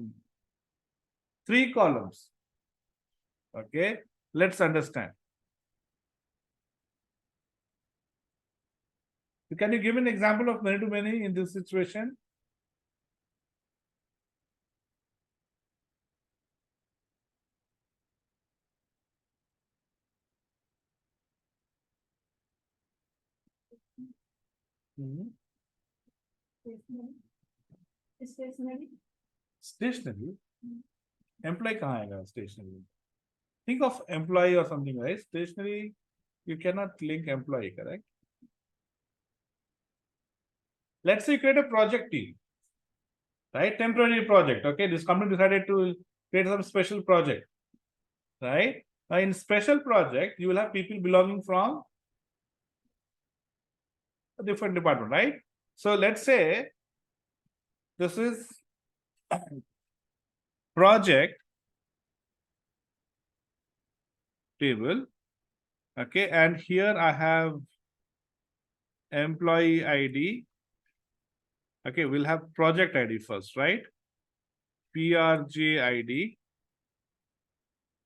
3 columns. Okay. Let's understand. Can you give an example of many to many in this situation? Stationary. Stationary. Employee kahan aayega stationary? Think of employee or something, right? Stationary, you cannot link employee, correct? Let's say you create a project team, right? Temporary project. Okay, this company decided to create some special project, right? Now in special project, you will have people belonging from a different department, right? So let's say this is project table. Okay, and here I have employee ID. Okay, we'll have project ID first, right? PRJ ID.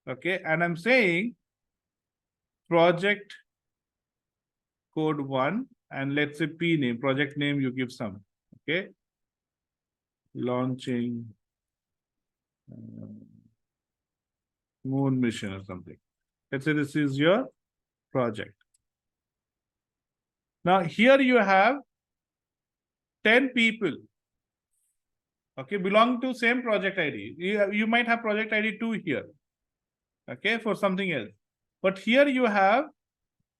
Okay, and I'm saying project code 1 and let's say P name, project name you give some. Okay, launching moon mission or something. Let's say this is your project. Now here you have 10 people. Okay, belong to same project ID. You might have project ID 2 here. Okay, for something else. But here you have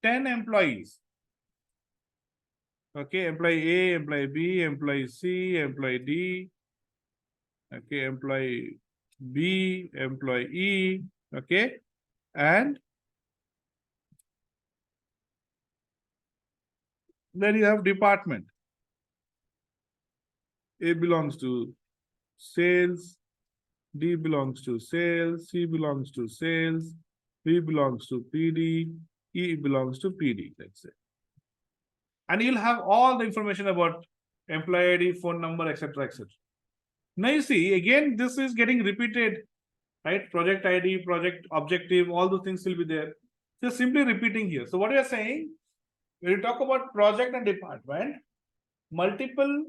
10 employees. Okay, employee A, employee B, employee C, employee D. Okay, employee B, employee E. Okay, and then you have department. A belongs to sales, D belongs to sales, C belongs to sales, B belongs to PD, E belongs to PD, let's say. And you'll have all the information about employee ID, phone number, etc., etc. Now you see, again, this is getting repeated, right? Project ID, project objective, all those things will be there. Just simply repeating here. So what we are saying, when you talk about project and department, multiple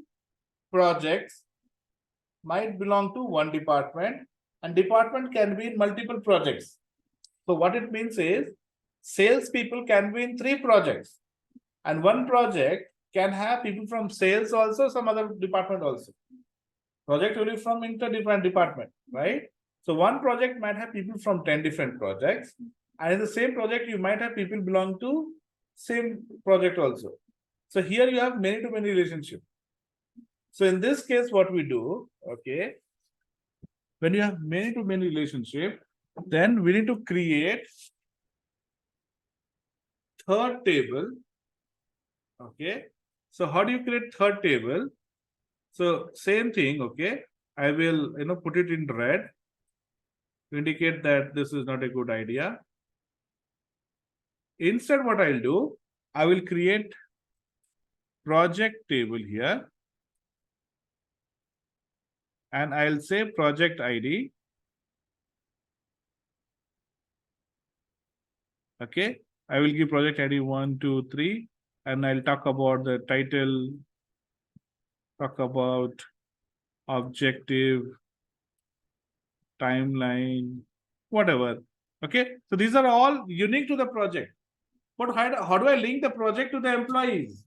projects might belong to one department and department can be in multiple projects. So what it means is sales people can be in 3 projects and one project can have people from sales also, some other department also. Project will be from different department, right? So one project might have people from 10 different projects and in the same project you might have people belong to same project also. So here you have many to many relationship. So in this case, what we do, okay, when you have many to many relationship, then we need to create third table. Okay. So how do you create third table? So same thing, okay. I will, put it in red to indicate that this is not a good idea. Instead, what I'll do, I will create project table here. And I'll say project ID. Okay. I will give project ID 1, 2, 3, and I'll talk about the title, talk about objective, timeline, whatever. Okay. So these are all unique to the project. But how do I link the project to the employees?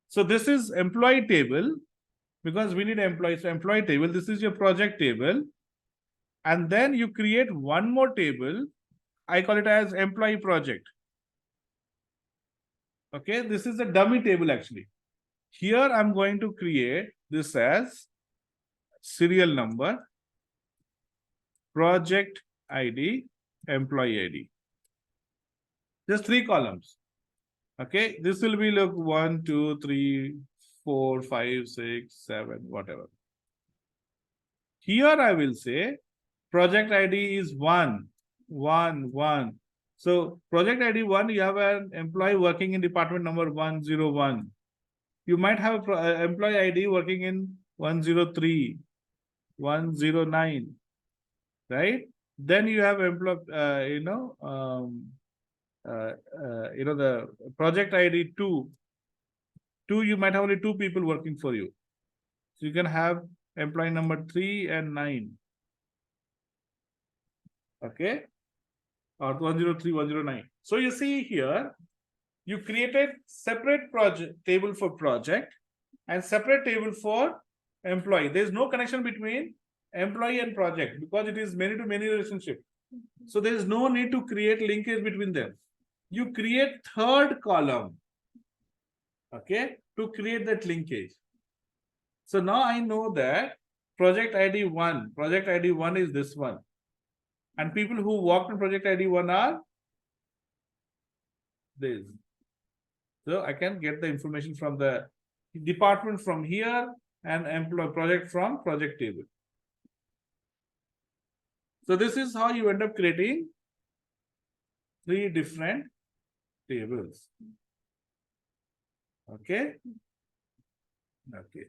So this is employee table because we need employees. So employee table, this is your project table. And then you create one more table. I call it as employee project. Okay, this is a dummy table actually. Here I'm going to create this as serial number, project ID, employee ID. Just 3 columns. Okay, this will be look 1, 2, 3, 4, 5, 6, 7, whatever. Here I will say project ID is 1, 1, 1. So project ID 1, you have an employee working in department number 101. You might have an employee ID working in 103, 109, right? Then you have employee, the project ID 2. 2, you might have only 2 people working for you. So you can have employee number 3 and 9. Okay. Or 103, 109. So you see here, you created separate project table for project and separate table for employee. There is no connection between employee and project because it is many to many relationship. So there is no need to create linkage between them. You create third column, okay, to create that linkage. So now I know that project ID 1 is this one. And people who worked on project ID 1 are this. So I can get the information from the department from here and employee project from project table. So this is how you end up creating 3 different tables. Okay. Okay.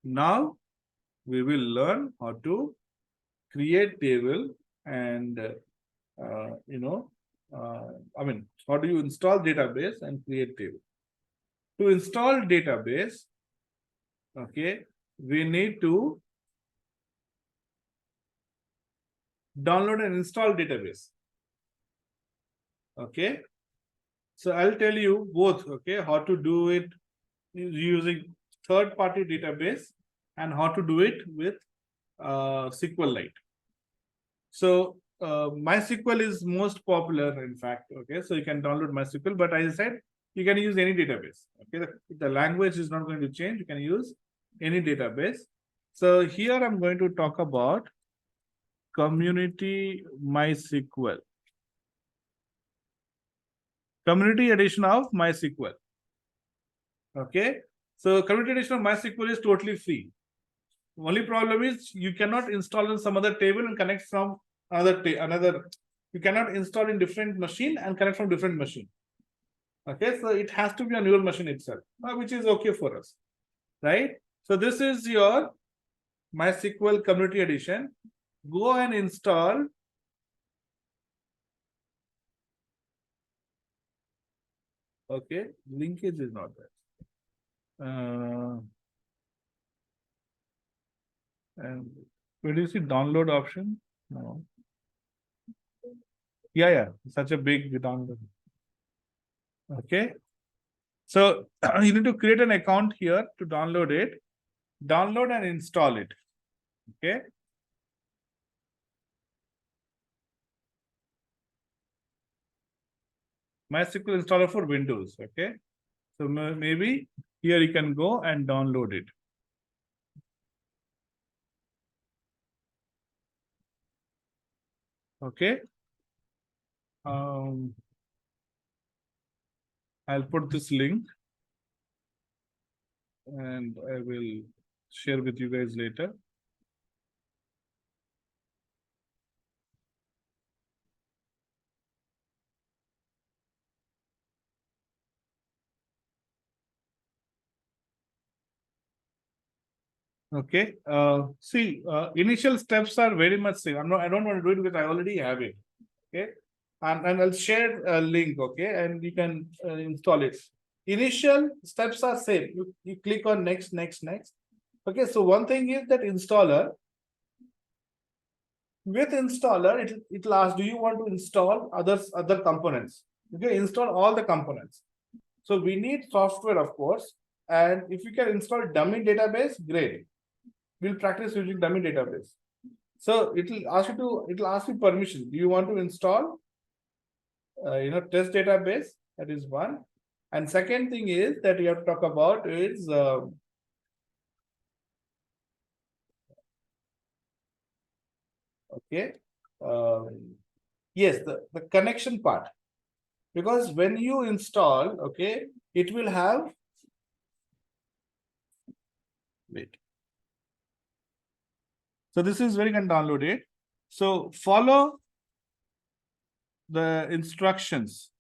Now we will learn how to create table and how do you install database and create table? To install database, okay, we need to download and install database. Okay. So I'll tell you both, okay, how to do it using third-party database and how to do it with SQLite. So MySQL is most popular, in fact. Okay, so you can download MySQL, but as I said, you can use any database. Okay, the language is not going to change. You can use any database. So here I'm going to talk about community MySQL. Community edition of MySQL. Okay, so community edition of MySQL is totally free. Only problem is you cannot install in some other table and connect from another. You cannot install in different machine and connect from different machine. Okay, so it has to be on your machine itself, which is okay for us, right? So this is your MySQL Community Edition. Go and install. Okay, linkage is not there. And where do you see download option? No. Yeah, such a big download. Okay. So you need to create an account here to download it. Download and install it. Okay. MySQL installer for Windows. Okay. So maybe here you can go and download it. Okay. I'll put this link and I will share with you guys later. Okay. See, initial steps are very much same. I don't want to do it because I already have it. Okay. And I'll share a link. Okay. And you can install it. Initial steps are same. You click on next, next, next. Okay. So one thing is that installer. With installer, it'll ask, do you want to install other components? Okay. Install all the components. So we need software, of course. And if you can install dummy database, great. We'll practice using dummy database. So it'll ask you permission. Do you want to install, test database? That is one. And second thing is that you have to talk about is, okay. Yes, the connection part. Because when you install, okay, it will have, wait. So this is where you can download it. So follow the instructions.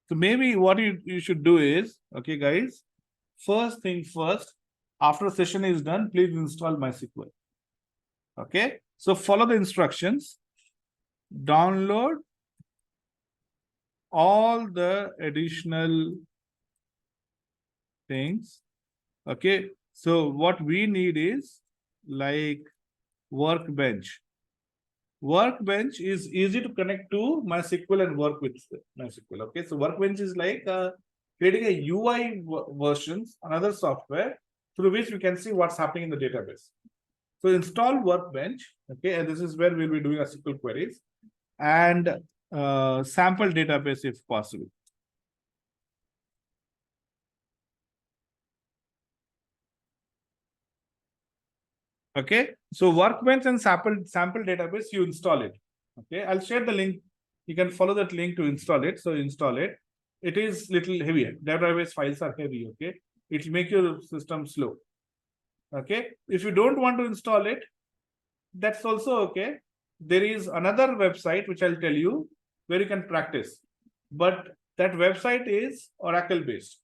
So maybe what you should do is, okay, guys, first thing first, after the session is done, please install MySQL. Okay, so follow the instructions, download all the additional things. Okay, so what we need is like Workbench. Workbench is easy to connect to MySQL and work with MySQL. Okay, so Workbench is like creating a UI versions, another software through which we can see what's happening in the database. So install Workbench. Okay, and this is where we'll be doing our SQL queries and sample database if possible. Okay, so Workbench and sample database, you install it. Okay, I'll share the link. You can follow that link to install it. So install it. It is little heavier. Database files are heavy. Okay, it will make your system slow. Okay, if you don't want to install it, that's also okay. There is another website which I'll tell you where you can practice, but that website is Oracle based.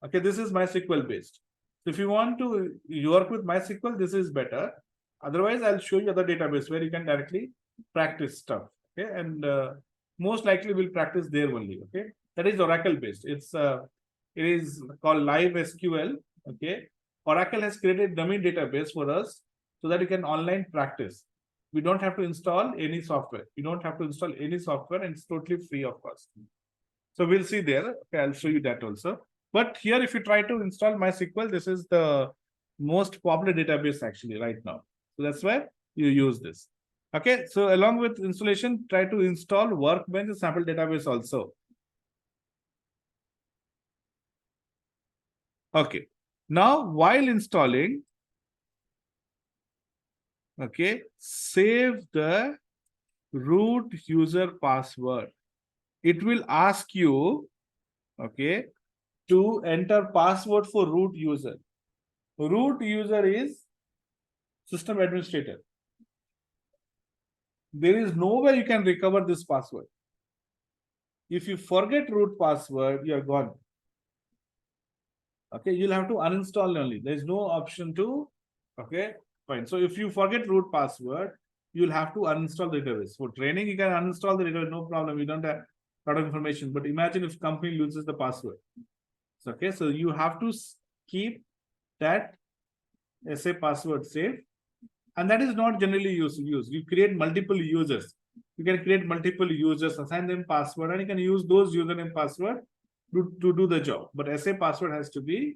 Okay, this is MySQL based. So if you want to work with MySQL, this is better. Otherwise, I'll show you other database where you can directly practice stuff. Okay, and most likely we'll practice there only. Okay, that is Oracle based. It is called Live SQL. Okay, Oracle has created dummy database for us so that you can online practice. We don't have to install any software. You don't have to install any software, and it's totally free of cost. So we'll see there. Okay, I'll show you that also. But here, if you try to install MySQL, this is the most popular database actually right now. So that's why you use this. Okay, so along with installation, try to install Workbench and sample database also. Okay, now while installing, okay, save the root user password. It will ask you, okay, to enter password for root user. Root user is system administrator. There is no way you can recover this password. If you forget root password, you're gone. Okay, you'll have to uninstall only. There's no option to, okay, fine. So if you forget root password, you'll have to uninstall the database. For training, you can uninstall the database, no problem. You don't have a lot of information. But imagine if company loses the password. So, okay, so you have to keep that SA password safe. And that is not generally used. You create multiple users. You can create multiple users, assign them password, and you can use those username password to do the job. But SA password has to be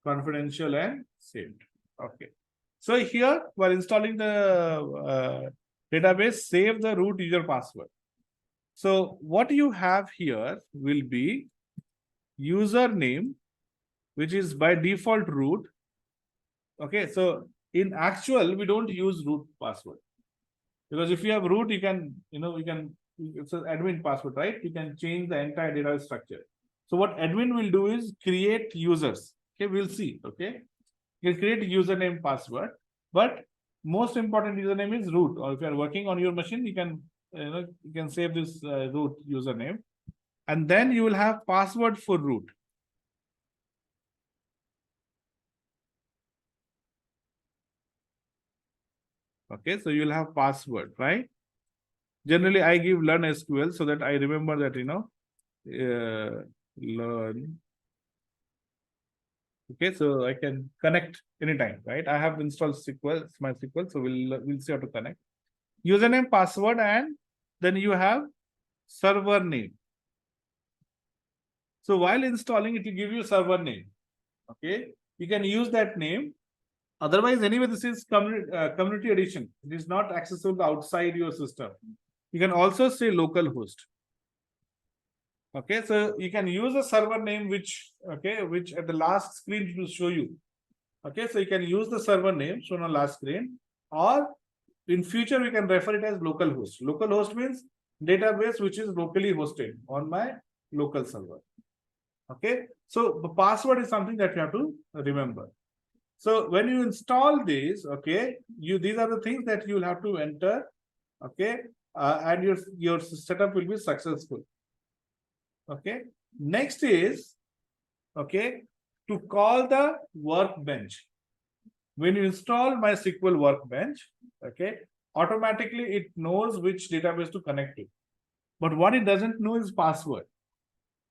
confidential and saved. Okay. So here, while installing the database, save the root user password. So what you have here will be username, which is by default root. Okay, so in actual, we don't use root password. Because if you have root, you can, it's an admin password, right? You can change the entire data structure. So what admin will do is create users. Okay, we'll see. Okay, you can create a username password, but most important username is root. Or if you are working on your machine, you can save this root username, and then you will have password for root. Okay, so you'll have password, right? Generally, I give learn SQL so that I remember that, learn. Okay, so I can connect anytime, right? I have installed SQL, MySQL, so we'll see how to connect. Username, password, and then you have server name. So while installing, it will give you server name. Okay, you can use that name. Otherwise, anyway, this is community edition. It is not accessible outside your system. You can also say local host. Okay, so you can use a server name which at the last screen it will show you. Okay, so you can use the server name shown on last screen, or in future we can refer it as local host. Local host means database which is locally hosted on my local server. Okay, so the password is something that you have to remember. So when you install these, okay, these are the things that you will have to enter, okay, and your setup will be successful. Okay, next is, okay, to call the workbench. When you install MySQL workbench, okay, automatically it knows which database to connect to. But what it doesn't know is password.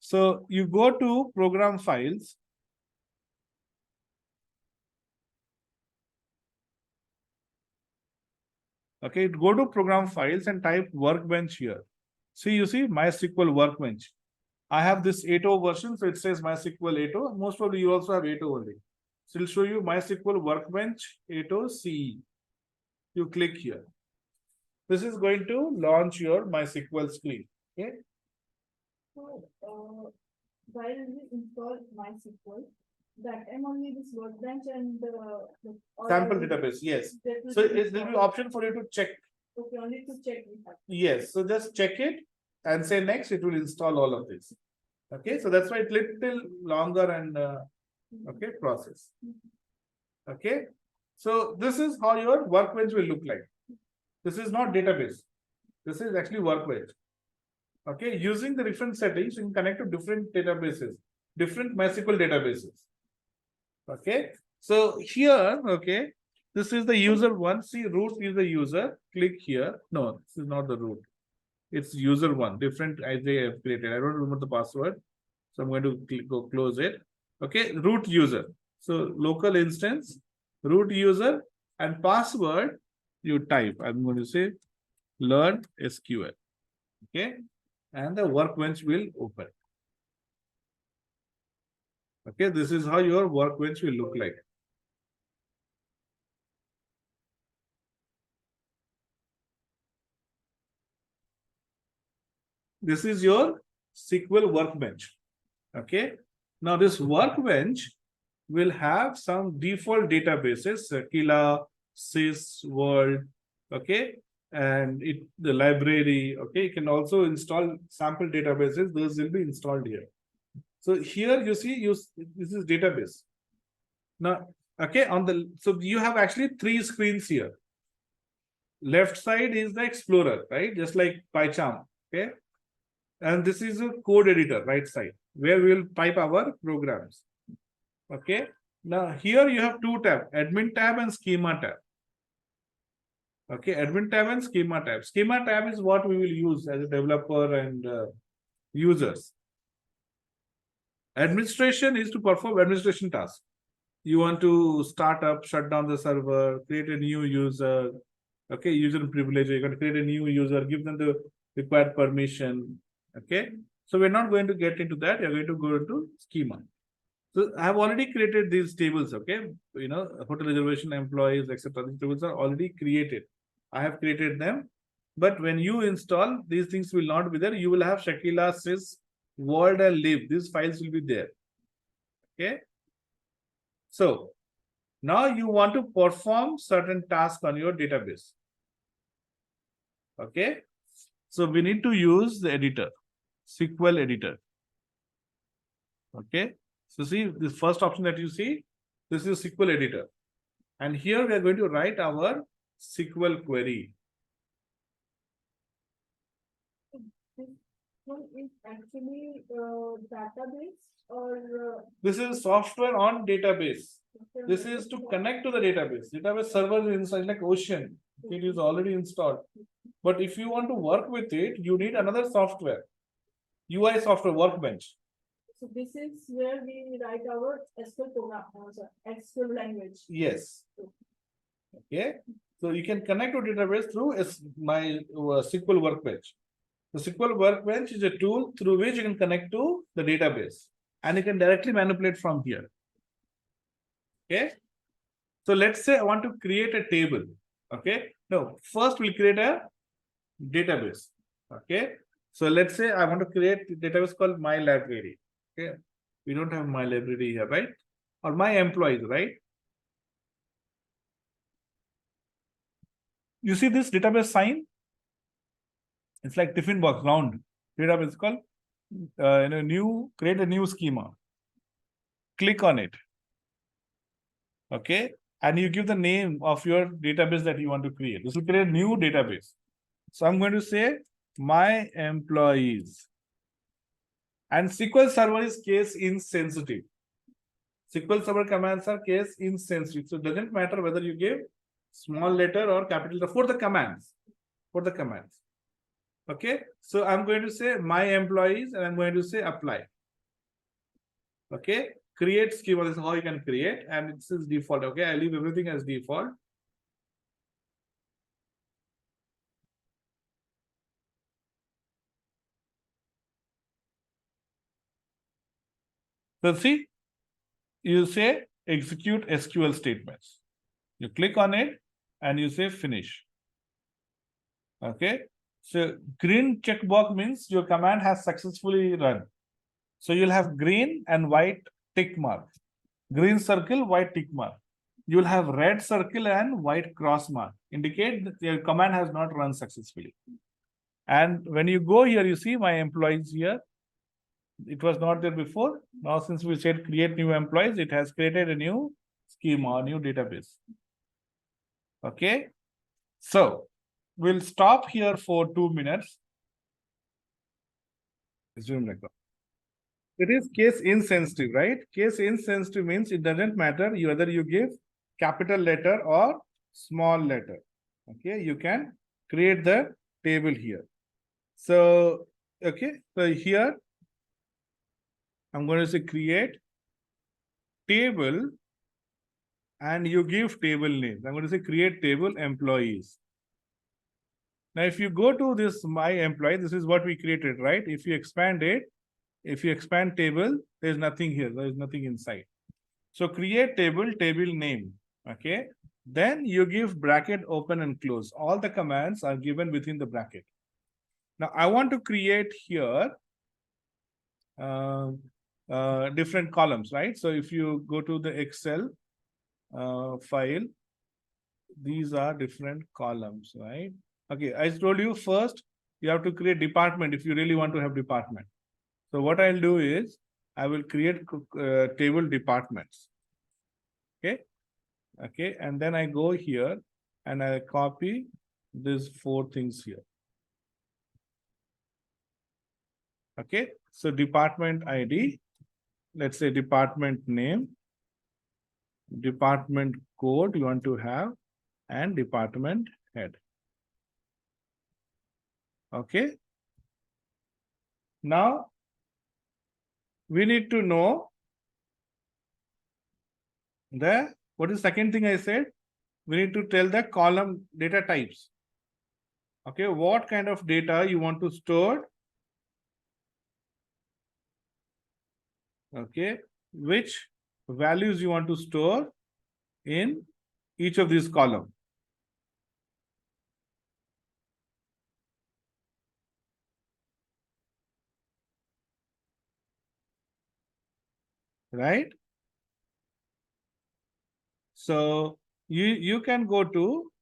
So you go to program files. Okay, go to program files and type workbench here. See, you see MySQL workbench. I have this 8.0 version, so it says MySQL 8.0. Most probably you also have 8.0 only. So it'll show you MySQL workbench 8.0 CE. You click here. This is going to launch your MySQL screen. Okay. So, while we install MySQL, that time only this workbench and Sample database, yes. So it will be option for you to check. Okay, only to check. Yes, so just check it and say next, it will install all of this. Okay, so that's why it's little longer and okay, process. Okay, so this is how your workbench will look like. This is not database. This is actually workbench. Okay, using the different settings, you can connect to different databases, different MySQL databases. Okay, so here, okay, this is the user one. See, root is the user. Click here. No, this is not the root. It's user one. Different as they have created. I don't remember the password, so I'm going to go close it. Okay, root user. So local instance, root user, and password you type. I'm going to say learn SQL. Okay, and the workbench will open. Okay, this is how your workbench will look like. This is your SQL workbench. Okay, now this workbench will have some default databases, Aquila, Sys, World, okay, and the library, okay. You can also install sample databases, those will be installed here. So here you see, this is database. Now, okay, so you have actually 3 screens here. Left side is the Explorer, right? Just like PyCharm, okay? And this is a code editor, right side, where we will type our programs. Okay. Now here you have 2 tabs, admin tab and schema tab. Okay, admin tab and schema tab. Schema tab is what we will use as a developer and users. Administration is to perform administration tasks. You want to start up, shut down the server, create a new user. Okay, user privilege. You're going to create a new user, give them the required permission. Okay, so we're not going to get into that. You're going to go into schema. So I have already created these tables. Okay, hotel reservation, employees, etc. These tables are already created. I have created them, but when you install, these things will not be there. You will have Shakila, Sys, Word, and Lib. These files will be there. Okay. So now you want to perform certain tasks on your database. Okay. So we need to use the editor, SQL editor. Okay. So see this first option that you see, this is SQL editor. And here we are going to write our SQL query. This one is actually database or this is software on database. This is to connect to the database. Database server is inside like ocean. It is already installed. But if you want to work with it, you need another software. UI software, Workbench. So this is where we write our SQL program, sorry, SQL language. Yes. Okay. So you can connect to database through my SQL Workbench. The SQL Workbench is a tool through which you can connect to the database, and you can directly manipulate from here. Okay. So let's say I want to create a table. Okay. No, first we'll create a database. Okay. So let's say I want to create a database called my library. Okay. We don't have my library here, right? Or my employees, right? You see this database sign? It's like tiffin box, round. Database called create a new schema. Click on it. Okay. And you give the name of your database that you want to create. This will create a new database. So I'm going to say my employees. And SQL Server is case insensitive. SQL Server commands are case insensitive. So it doesn't matter whether you give small letter or capital letter for the commands. For the commands. Okay. So I'm going to say my employees and I'm going to say apply. Okay. Create schema. This is how you can create, and it says default. Okay. I leave everything as default. So see, you say execute SQL statements. You click on it and you say finish. Okay. So green checkbox means your command has successfully run. So you'll have green and white tick mark. Green circle, white tick mark. You'll have red circle and white cross mark. Indicate that your command has not run successfully. And when you go here, you see my employees here. It was not there before. Now, since we said create new employees, it has created a new schema, a new database. Okay. So we'll stop here for 2 minutes. Zoom like that. It is case insensitive, right? Case insensitive means it doesn't matter whether you give capital letter or small letter. Okay, you can create the table here. So, okay, so here I'm going to say create table and you give table names. I'm going to say create table employees. Now, if you go to this my employee, this is what we created, right? If you expand it, if you expand table, there's nothing here. There is nothing inside. So create table, table name. Okay. Then you give bracket open and close. All the commands are given within the bracket. Now I want to create here different columns, right? So if you go to the Excel file, these are different columns, right? Okay, I told you first, you have to create department if you really want to have department. So what I'll do is, I will create table departments. Okay. Okay. And then I go here and I copy these 4 things here. Okay. So department ID, let's say department name, department code you want to have, and department head. Okay. Now, we need to know what is the second thing I said? We need to tell the column data types. Okay, what kind of data you want to store? Okay, which values you want to store in each of these columns. Right? So you can go to,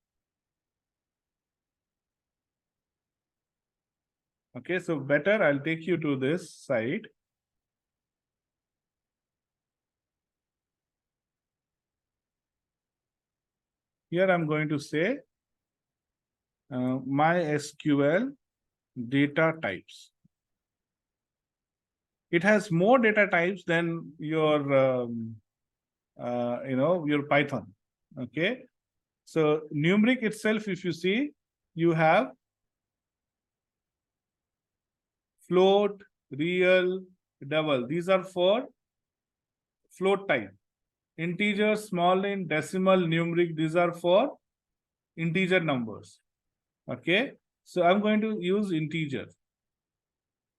okay, so better I'll take you to this site. Here I'm going to say MySQL data types. It has more data types than your your Python. Okay. So numeric itself, if you see, you have float, real, double. These are for float type. Integer, small int, decimal, numeric, these are for integer numbers. Okay, so I'm going to use integer.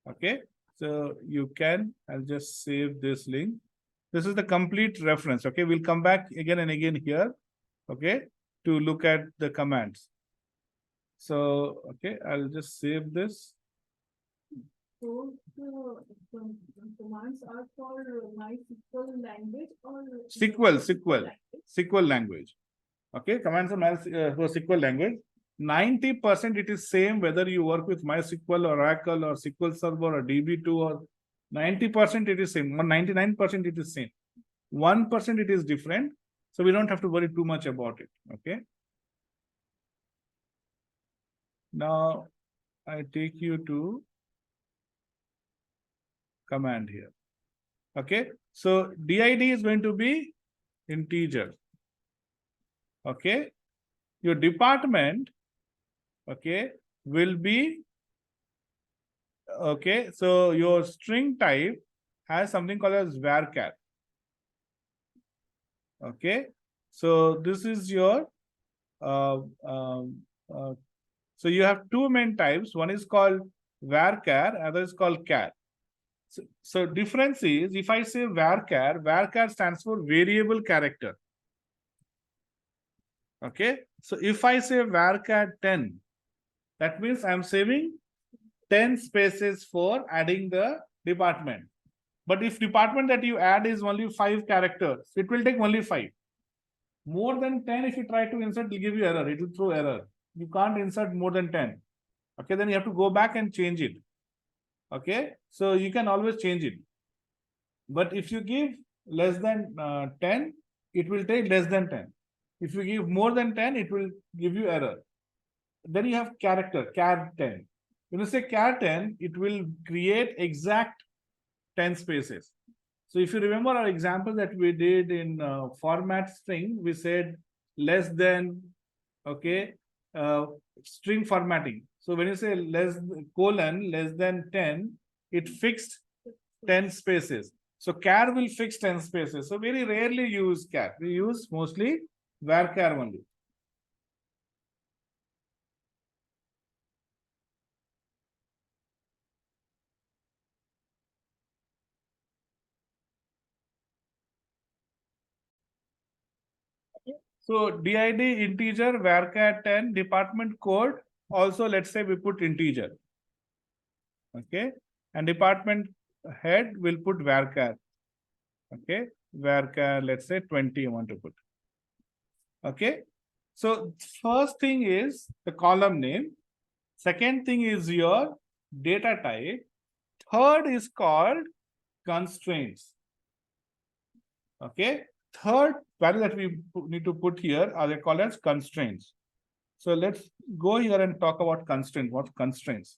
Okay, so you can, I'll just save this link. This is the complete reference. Okay, we'll come back again and again here. Okay, to look at the commands. So, okay, I'll just save this. So the commands are for MySQL language or SQL language. Okay, commands are for SQL language. 90% it is same whether you work with MySQL, Oracle, or SQL Server, or DB2, or 90% it is same, or 99% it is same. 1% it is different, so we don't have to worry too much about it. Okay. Now I take you to command here. Okay, so DID is going to be integer. Okay, your department, okay, will be, okay, so your string type has something called as varchar. Okay, so this is your so you have two main types. One is called varchar, other is called char. So difference is, if I say varchar, varchar stands for variable character. Okay, so if I say varchar 10, that means I'm saving 10 spaces for adding the department. But if department that you add is only 5 characters, it will take only 5. More than 10, if you try to insert, it will give you error. It will throw error. You can't insert more than 10. Okay, then you have to go back and change it. Okay, so you can always change it. But if you give less than 10, it will take less than 10. If you give more than 10, it will give you error. Then you have character, char 10. When you say char 10, it will create exact 10 spaces. So if you remember our example that we did in format string, we said less than, okay, string formatting. So when you say less than 10, it fixed 10 spaces. So char will fix 10 spaces. So very rarely use char. We use mostly varchar only. So DID integer, varchar 10, department code, also let's say we put integer. Okay, and department head will put varchar. Okay, varchar, let's say 20 you want to put. Okay, so first thing is the column name. Second thing is your data type. Third is called constraints. Okay, third value that we need to put here are they called as constraints. So let's go here and talk about constraints. What constraints?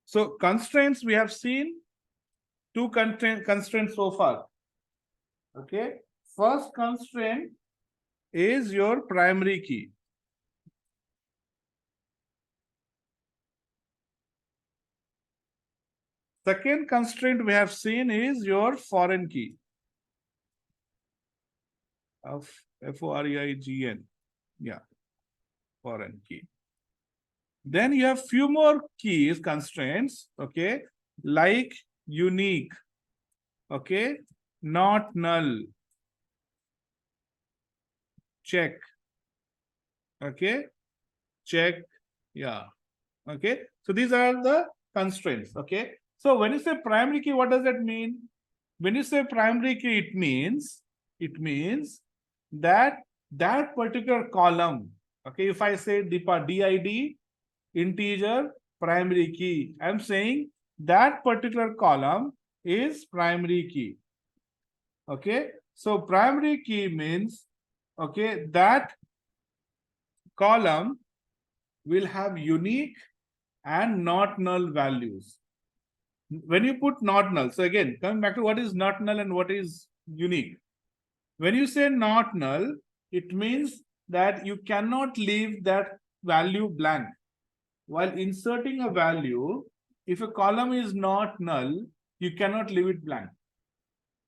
So constraints, we have seen two constraints so far. Okay, first constraint is your primary key. Second constraint we have seen is your foreign key of FOREIGN. Yeah, foreign key. Then you have few more keys, constraints, okay, like unique, okay, not null, check, okay, check, yeah, okay. So these are the constraints, okay. So when you say primary key, what does that mean? When you say primary key, it means that particular column, okay, if I say DID, integer, primary key, I'm saying that particular column is primary key. Okay, so primary key means, okay, that column will have unique and not null values. When you put not null, so again, coming back to what is not null and what is unique. When you say not null, it means that you cannot leave that value blank. While inserting a value, if a column is not null, you cannot leave it blank.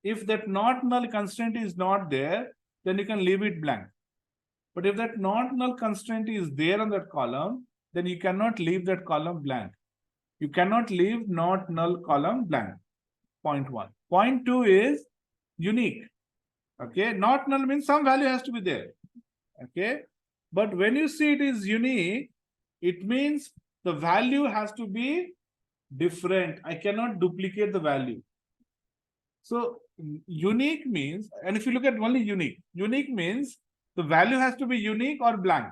If that not null constraint is not there, then you can leave it blank. But if that not null constraint is there on that column, then you cannot leave that column blank. You cannot leave not null column blank. Point one. Point two is unique. Okay, not null means some value has to be there. Okay, but when you see it is unique, it means the value has to be different. I cannot duplicate the value. So unique means, and if you look at only unique means the value has to be unique or blank.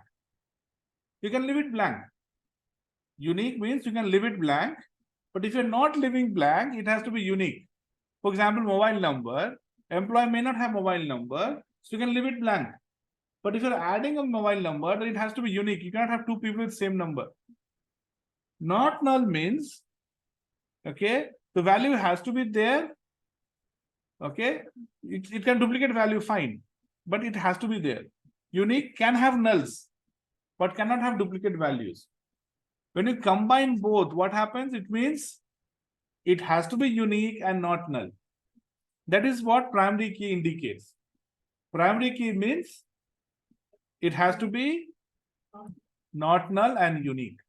You can leave it blank. Unique means you can leave it blank, but if you're not leaving blank, it has to be unique. For example, mobile number, employee may not have mobile number, so you can leave it blank. But if you're adding a mobile number, then it has to be unique. You cannot have two people with same number. Not null means, okay, the value has to be there. Okay, it can duplicate value, fine, but it has to be there. Unique can have nulls, but cannot have duplicate values. When you combine both, what happens? It means it has to be unique and not null. That is what primary key indicates. Primary key means it has to be not null and unique.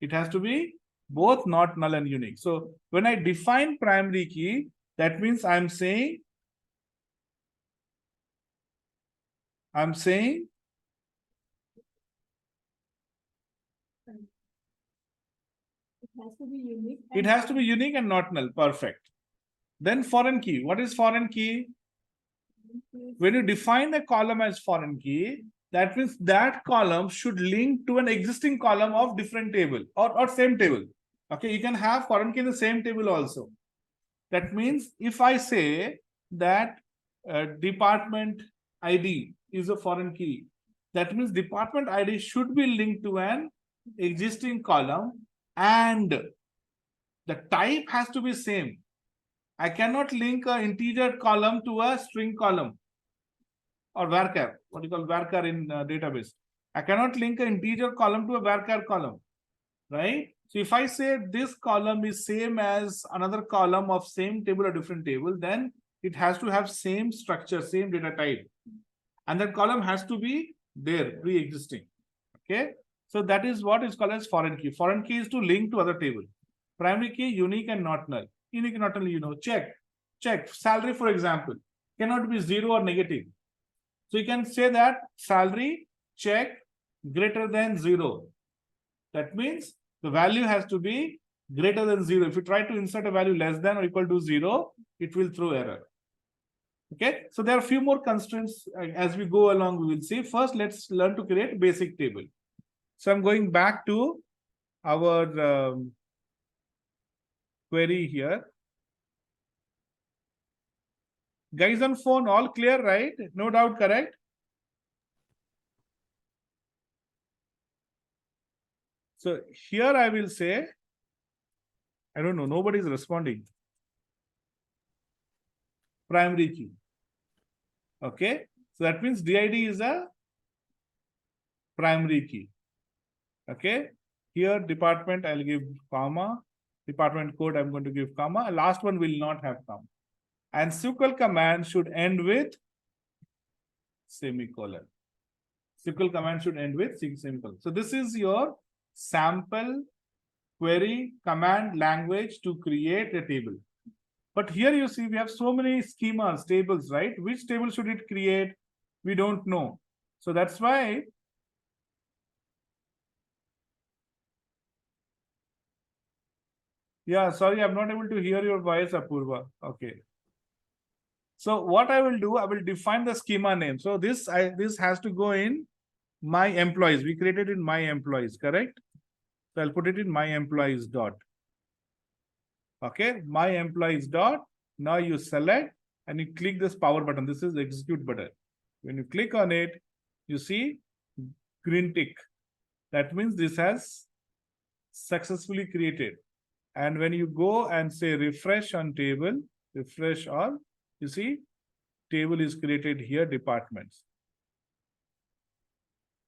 It has to be both not null and unique. So when I define primary key, that means I'm saying It has to be unique. it has to be unique and not null. Perfect. Then foreign key. What is foreign key? When you define a column as foreign key, that means that column should link to an existing column of different table or same table. Okay, you can have foreign key in the same table also. That means if I say that department ID is a foreign key, that means department ID should be linked to an existing column and the type has to be same. I cannot link an integer column to a string column or varchar, what you call varchar in database. I cannot link an integer column to a varchar column, right? So if I say this column is same as another column of same table or different table, then it has to have same structure, same data type. And that column has to be there, pre-existing. Okay. So that is what is called as foreign key. Foreign key is to link to other table. Primary key, unique and not null. Unique and not null, you know, check. Salary, for example, cannot be 0 or negative. So you can say that salary check greater than 0. That means the value has to be greater than 0. If you try to insert a value less than or equal to 0, it will throw error. Okay, so there are a few more constraints as we go along. We will see. First, let's learn to create basic table. So I'm going back to our query here. Guys on phone, all clear, right? No doubt, correct? So here I will say, I don't know, nobody is responding. Primary key. Okay, so that means DID is a primary key. Okay, here department I'll give comma, department code I'm going to give comma, last one will not have comma. And SQL command should end with semicolon. SQL command should end with semicolon. So this is your sample query command language to create a table. But here you see we have so many schemas, tables, right? Which table should it create? We don't know. So that's why yeah, sorry, I'm not able to hear your voice, Apurva. Okay. So what I will do, I will define the schema name. So this has to go in my employees. We created in my employees, correct? So I'll put it in my employees dot. Okay, my employees dot. Now you select and you click this power button. This is the execute button. When you click on it, you see green tick. That means this has successfully created. And when you go and say refresh on table, refresh all, you see table is created here, departments.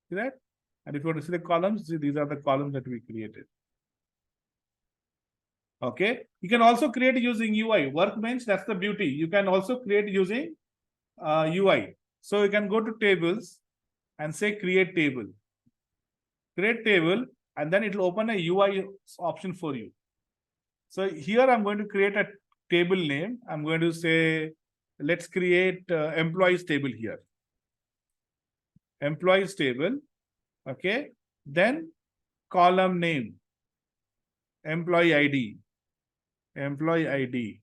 See that? And if you want to see the columns, see, these are the columns that we created. Okay. You can also create using UI. Workbench, that's the beauty. You can also create using UI. So you can go to tables and say create table. Create table, and then it will open a UI option for you. So here I'm going to create a table name. I'm going to say, let's create employees table here. Employees table. Okay. Then column name, employee ID, employee ID.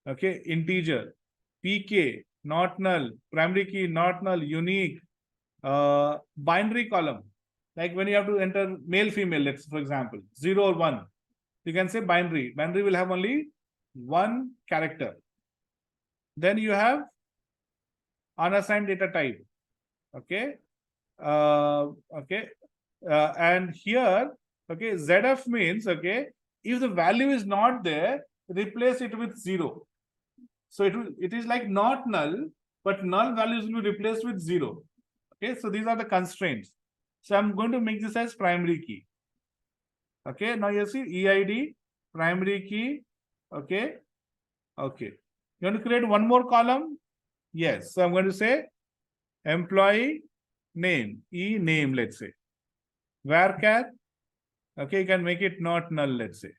Okay. Integer, PK, not null, primary key, not null, unique, binary column. Like when you have to enter male, female, let's for example, 0 or 1. You can say binary. Binary will have only one character. Then you have unassigned data type. Okay. Okay. And here, okay, ZF means, okay, if the value is not there, replace it with 0. So it is like not null, but null values will be replaced with 0. Okay, so these are the constraints. So I'm going to make this as primary key. Okay, now you see EID, primary key. Okay, okay. You want to create one more column? Yes. So I'm going to say employee name, E name, let's say. Varchar. Okay, you can make it not null, let's say.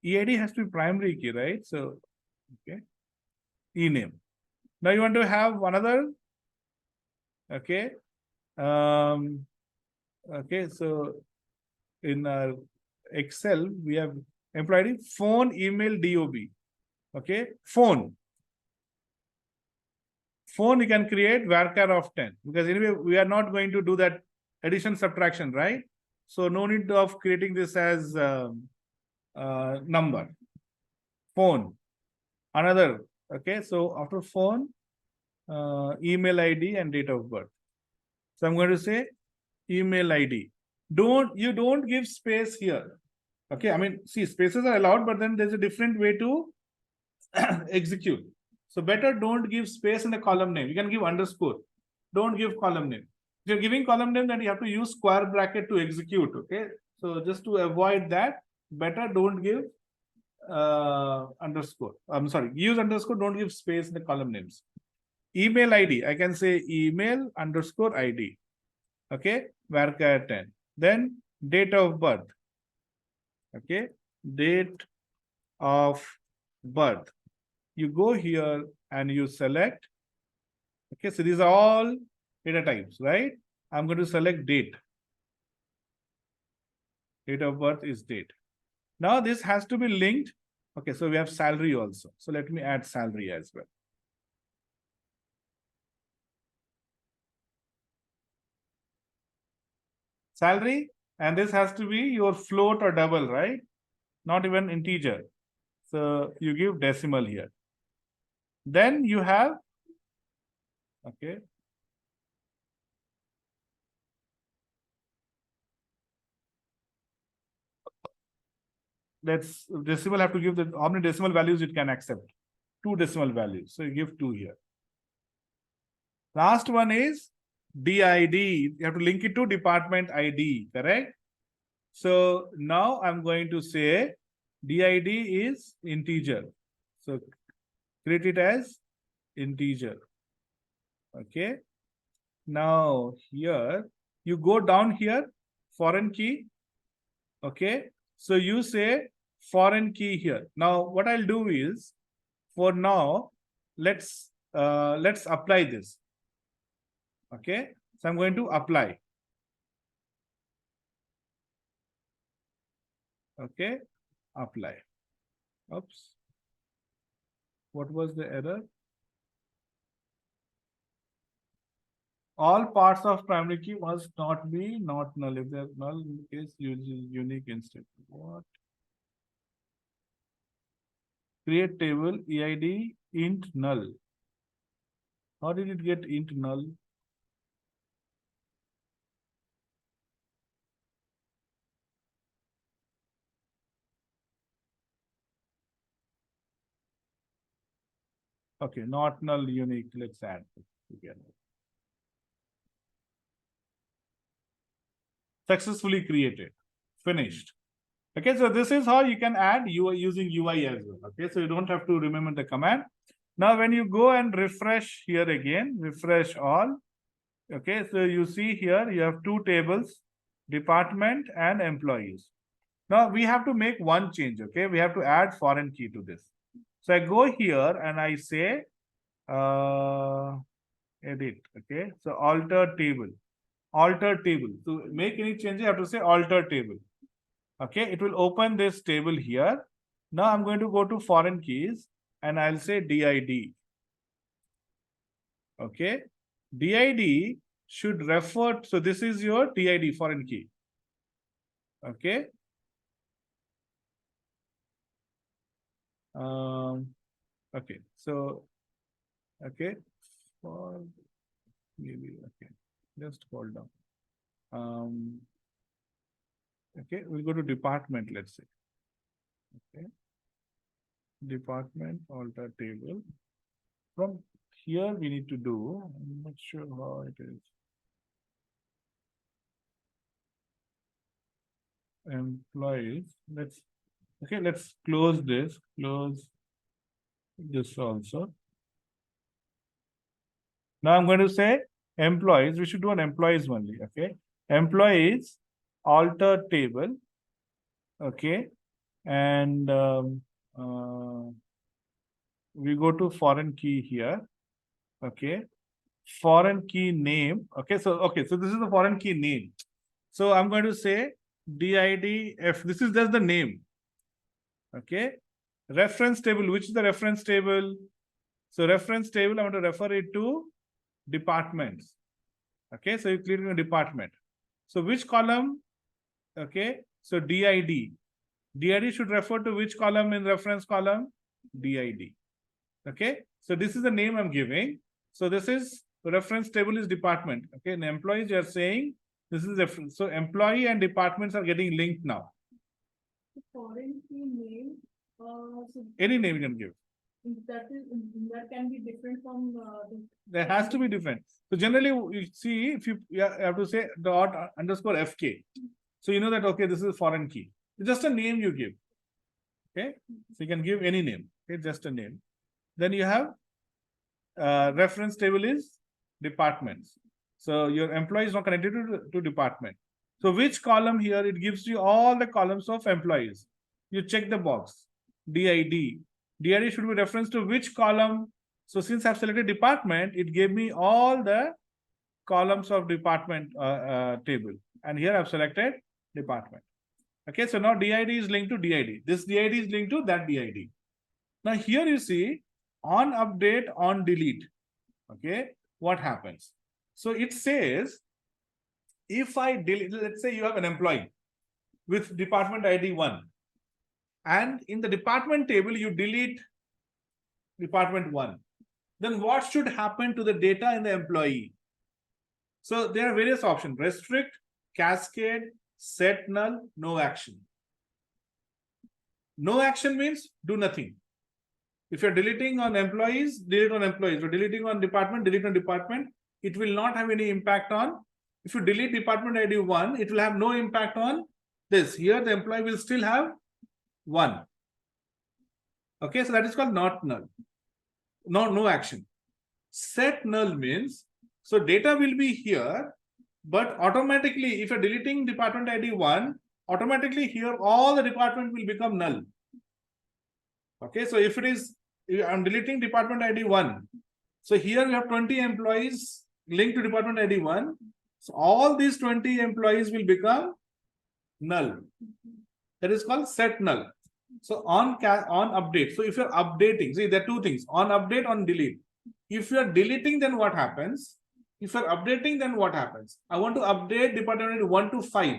EID has to be primary key, right? So, okay. E name. Now you want to have another. Okay. Okay, so in our Excel, we have employee phone, email, DOB. Okay, phone. Phone you can create varchar of 10 because anyway, we are not going to do that addition subtraction, right? So no need of creating this as number. Phone. Another. Okay, so after phone, email ID and date of birth. So I'm going to say email ID. You don't give space here. Okay, I mean, see, spaces are allowed, but then there's a different way to execute. So better don't give space in the column name. You can give underscore. Don't give column name. If you're giving column name, then you have to use square bracket to execute. Okay, so just to avoid that, better don't give underscore. I'm sorry, use underscore. Don't give space in the column names. Email ID. I can say email underscore ID. Okay, varchar 10. Then date of birth. Okay, date of birth. You go here and you select. Okay, so these are all data types, right? I'm going to select date. Date of birth is date. Now this has to be linked. Okay, so we have salary also. So let me add salary as well. Salary, and this has to be your float or double, right? Not even integer. So you give decimal here. Then you have, okay. Let's decimal have to give the how many decimal values it can accept. 2 decimal values. So you give 2 here. Last one is DID. You have to link it to department ID, correct? So now I'm going to say DID is integer. So create it as integer. Okay. Now here, you go down here, foreign key. Okay. So you say foreign key here. Now what I'll do is, for now, let's apply this. Okay. So I'm going to apply. Okay. Apply. Oops. What was the error? All parts of primary key must not be not null. If they're null, in case use unique instead. What? Create table EID int null. How did it get int null? Okay, not null, unique. Let's add it together. Successfully created, finished. Okay, so this is how you can add UI using UI as well. Okay, so you don't have to remember the command. Now, when you go and refresh here again, refresh all. Okay, so you see here you have two tables, department and employees. Now we have to make one change. Okay, we have to add foreign key to this. So I go here and I say edit. Okay, so alter table. Alter table. To make any change, you have to say alter table. Okay, it will open this table here. Now I'm going to go to foreign keys and I'll say DID. Okay, DID should refer, so this is your DID foreign key. Okay. Okay, so okay, for maybe okay, just hold on. Okay, we'll go to department, let's say. Okay, department alter table. From here we need to do, I'm not sure how it is. Employees, let's close this, close this also. Now I'm going to say employees, we should do an employees only, okay? Employees, alter table, okay? And we go to foreign key here, okay? Foreign key name, okay? So this is the foreign key name. So I'm going to say DIDF, this is just the name, okay? Reference table, which is the reference table? So reference table, I want to refer it to departments. Okay, so you click on department. So which column? Okay, so DID. DID should refer to which column in reference column? DID. Okay, so this is the name I'm giving. So this is reference table is department. Okay, and employees you are saying this is reference. So employee and departments are getting linked now. Foreign key name. So Any name you can give. that can be different from There has to be different. So generally, you see, if you have to say dot underscore FK. So you know that, okay, this is a foreign key. It's just a name you give. Okay, so you can give any name. Okay, just a name. Then you have reference table is departments. So your employee is not connected to department. So which column here? It gives you all the columns of employees. You check the box. DID. DID should be reference to which column. So since I've selected department, it gave me all the columns of department table. And here I've selected department. Okay, so now DID is linked to DID. This DID is linked to that DID. Now here you see on update, on delete. Okay, what happens? So it says, if I delete, let's say you have an employee with department ID 1. And in the department table, you delete department 1. Then what should happen to the data in the employee? So there are various options: restrict, cascade, set null, no action. No action means do nothing. If you're deleting on employees, delete on employees. Or deleting on department, delete on department. It will not have any impact on. If you delete department ID 1, it will have no impact on this. Here the employee will still have 1. Okay, so that is called not null. No action. Set null means, so data will be here, but automatically, if you're deleting department ID 1, automatically here all the department will become null. Okay, so if it is, I'm deleting department ID 1. So here we have 20 employees linked to department ID 1. So all these 20 employees will become null. That is called set null. So on update. So if you're updating, see there are two things: on update, on delete. If you're deleting, then what happens? If you're updating, then what happens? I want to update department 1 to 5.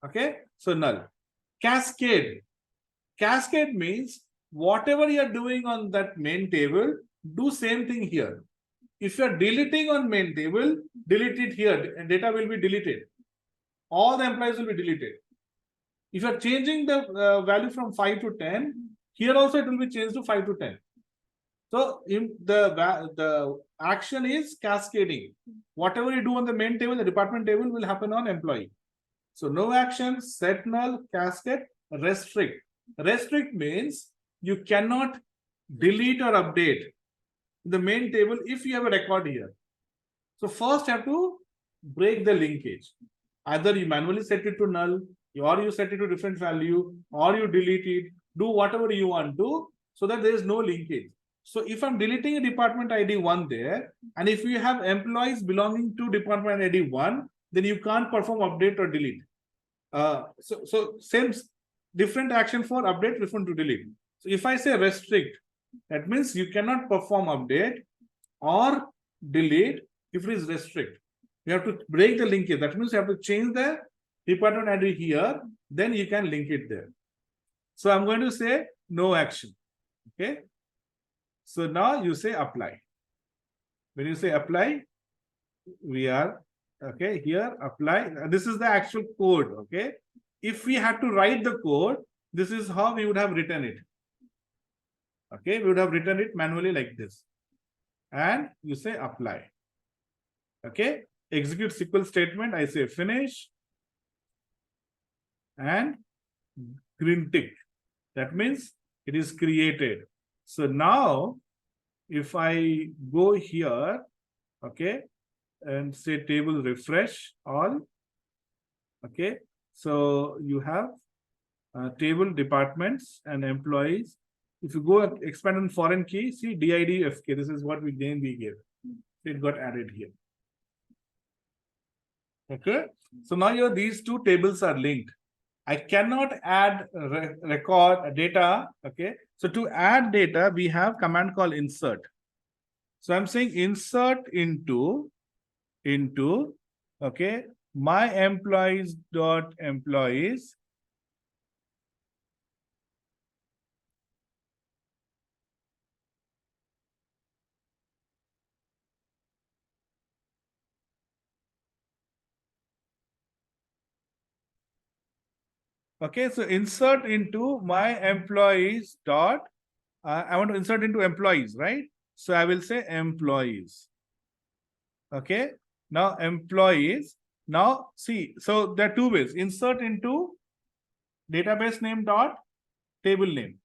Okay, so null. Cascade. Cascade means whatever you're doing on that main table, do same thing here. If you're deleting on main table, delete it here, and data will be deleted. All the employees will be deleted. If you're changing the value from 5 to 10, here also it will be changed to 5 to 10. So in the action is cascading. Whatever you do on the main table, the department table will happen on employee. So no action, set null, cascade, restrict. Restrict means you cannot delete or update the main table if you have a record here. So first you have to break the linkage. Either you manually set it to null, or you set it to different value, or you delete it, do whatever you want to, so that there is no linkage. So if I'm deleting a department ID 1 there, and if you have employees belonging to department ID 1, then you can't perform update or delete. So same different action for update, different to delete. So if I say restrict, that means you cannot perform update or delete if it is restrict. You have to break the linkage. That means you have to change the department ID here, then you can link it there. So I'm going to say no action. Okay. So now you say apply. When you say apply, we are okay here, apply. This is the actual code. Okay. If we had to write the code, this is how we would have written it. Okay, we would have written it manually like this. And you say apply. Okay, execute SQL statement. I say finish and green tick. That means it is created. So now, if I go here, okay, and say table refresh all, okay, so you have table departments and employees. If you go expand on foreign key, see DID FK, this is what we gave. It got added here. Okay, so now these two tables are linked. I cannot add record data. Okay, so to add data, we have command called insert. So I'm saying insert into okay, my employees dot employees. Okay, so insert into my employees dot, I want to insert into employees, right? So I will say employees. Okay, now employees. Now see, so there are two ways. Insert into database name dot table name.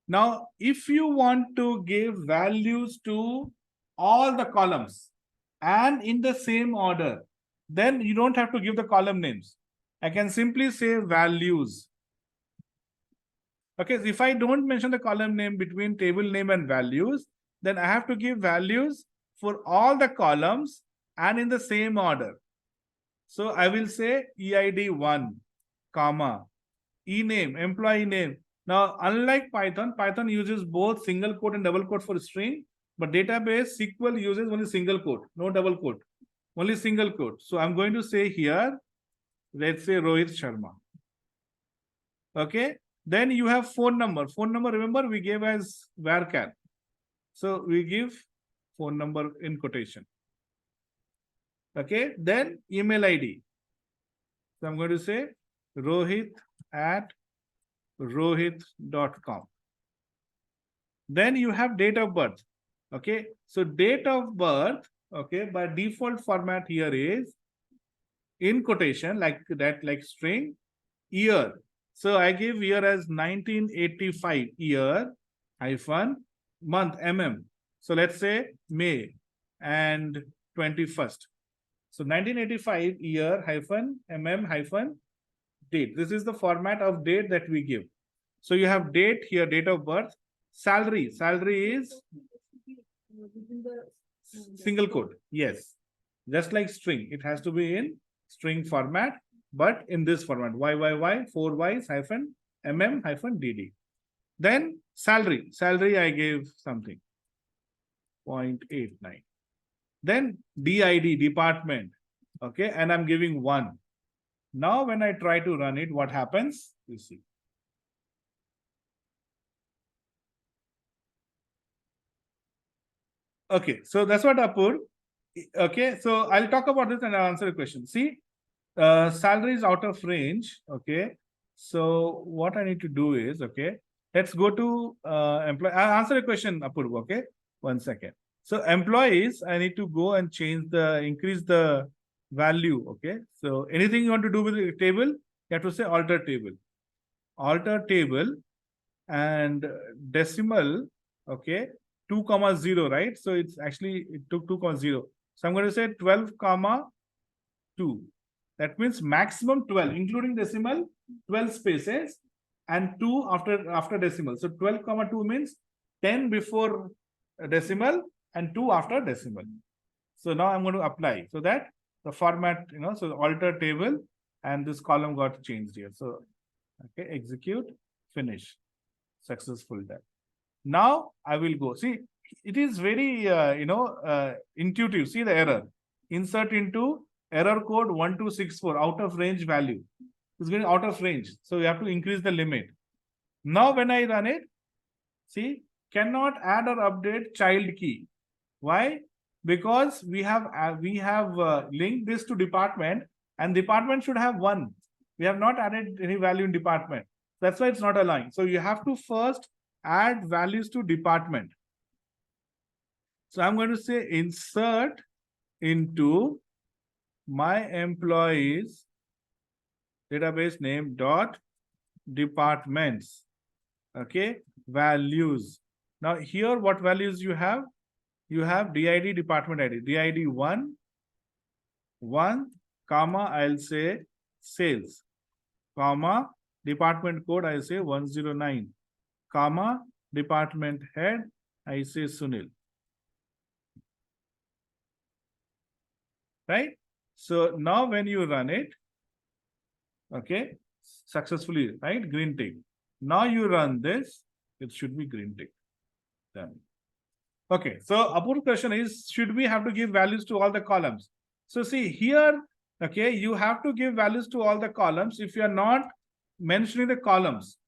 Now, if you want to give values to all the columns and in the same order, then you don't have to give the column names. I can simply say values. Okay, so if I don't mention the column name between table name and values, then I have to give values for all the columns and in the same order. So I will say EID1, comma, ename, employee name. Now, unlike Python, Python uses both single quote and double quote for string, but database SQL uses only single quote, no double quote, only single quote. So I'm going to say here, let's say Rohit Sharma. Okay, then you have phone number. Phone number, remember, we gave as varchar. So we give phone number in quotation. Okay, then email ID. So I'm going to say rohit@rohit.com. Then you have date of birth. Okay, so date of birth, okay, by default format here is in quotation, like that, like string, year. So I give year as 1985, year hyphen month, So let's say May and 21st. So 1985 year hyphen hyphen date. This is the format of date that we give. So you have date here, date of birth. Salary is single quote. Yes, just like string, it has to be in string format, but in this format, YYY 4 Ys hyphen hyphen DD. Then salary I gave something 0.89. Then DID, department, okay, and I'm giving 1. Now when I try to run it, what happens? You see. Okay, so that's what Apur. Okay, so I'll talk about this and I'll answer the question. See, salary is out of range. Okay, so what I need to do is, okay, let's go to employee. I'll answer the question, Apurva. Okay, 1 second. So employees, I need to go and increase the value. Okay. So anything you want to do with the table, you have to say alter table. Alter table and decimal. Okay. 2, 0, right? So it's actually, it took 2, 0. So I'm going to say 12, 2. That means maximum 12, including decimal, 12 spaces and 2 after decimal. So 12, 2 means 10 before decimal and 2 after decimal. So now I'm going to apply so that the format, so alter table and this column got changed here. So, okay, execute, finish, successful done. Now I will go. See, it is very, intuitive. See the error. Insert into error code 1264 out of range value. It's going out of range. So you have to increase the limit. Now when I run it, see, cannot add or update child key. Why? Because we have linked this to department and department should have 1. We have not added any value in department. That's why it's not allowing. So you have to first add values to department. So I'm going to say insert into my employees database name dot departments. Okay, values. Now here what values you have? You have DID department ID, DID 1, comma, I'll say sales, comma, department code, I say 109, comma, department head, I say Sunil. Right? So now when you run it, okay, successfully, right? Green tick. Now you run this, it should be green tick. Done. Okay, so Apur's question is, should we have to give values to all the columns? So see here, okay, you have to give values to all the columns if you are not mentioning the columns.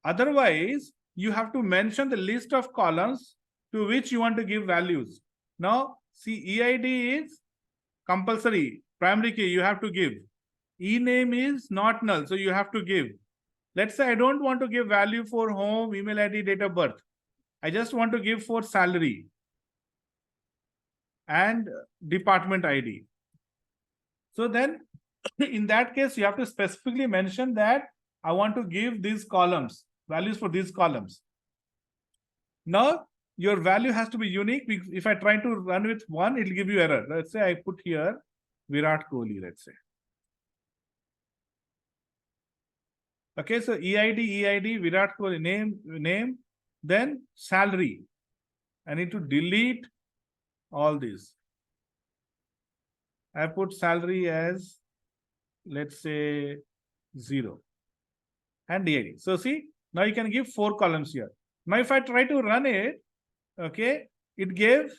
Otherwise, you have to mention the list of columns to which you want to give values. Now, see, EID is compulsory, primary key you have to give. E-name is not null, so you have to give. Let's say I don't want to give value for home, email ID, date of birth. I just want to give for salary and department ID. So then in that case, you have to specifically mention that I want to give these columns, values for these columns. Now your value has to be unique. If I try to run with 1, it will give you error. Let's say I put here Virat Kohli, let's say. Okay, so EID, Virat Kohli, name, then salary. I need to delete all these. I put salary as, let's say, 0 and DID. So see, now you can give 4 columns here. Now if I try to run it, okay, it gave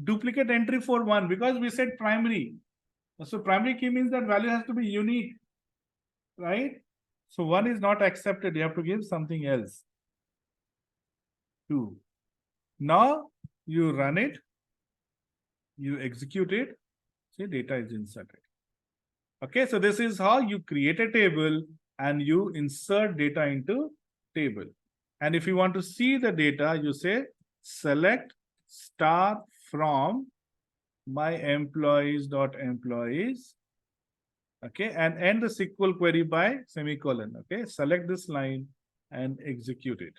duplicate entry for 1 because we said primary. So primary key means that value has to be unique, right? So 1 is not accepted. You have to give something else. 2. Now you run it, you execute it, see data is inserted. Okay, so this is how you create a table and you insert data into table. And if you want to see the data, you say select star from my employees. Okay, and end the SQL query by semicolon. Okay, select this line and execute it.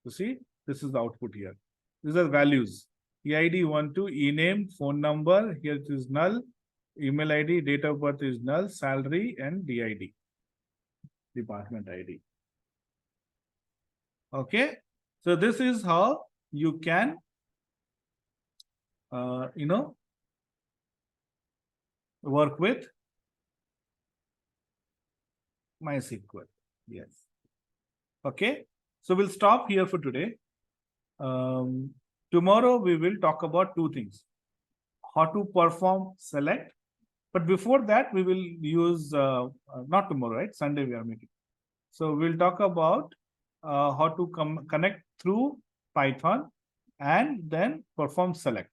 You see, this is the output here. These are values. EID 12, e-name, phone number, here it is null, email ID, date of birth is null, salary and DID, department ID. Okay, so this is how you can, work with MySQL. Yes. Okay, so we'll stop here for today. Tomorrow we will talk about 2 things. How to perform select. But before that, we will use, not tomorrow, right? Sunday we are making. So we'll talk about how to connect through Python and then perform select.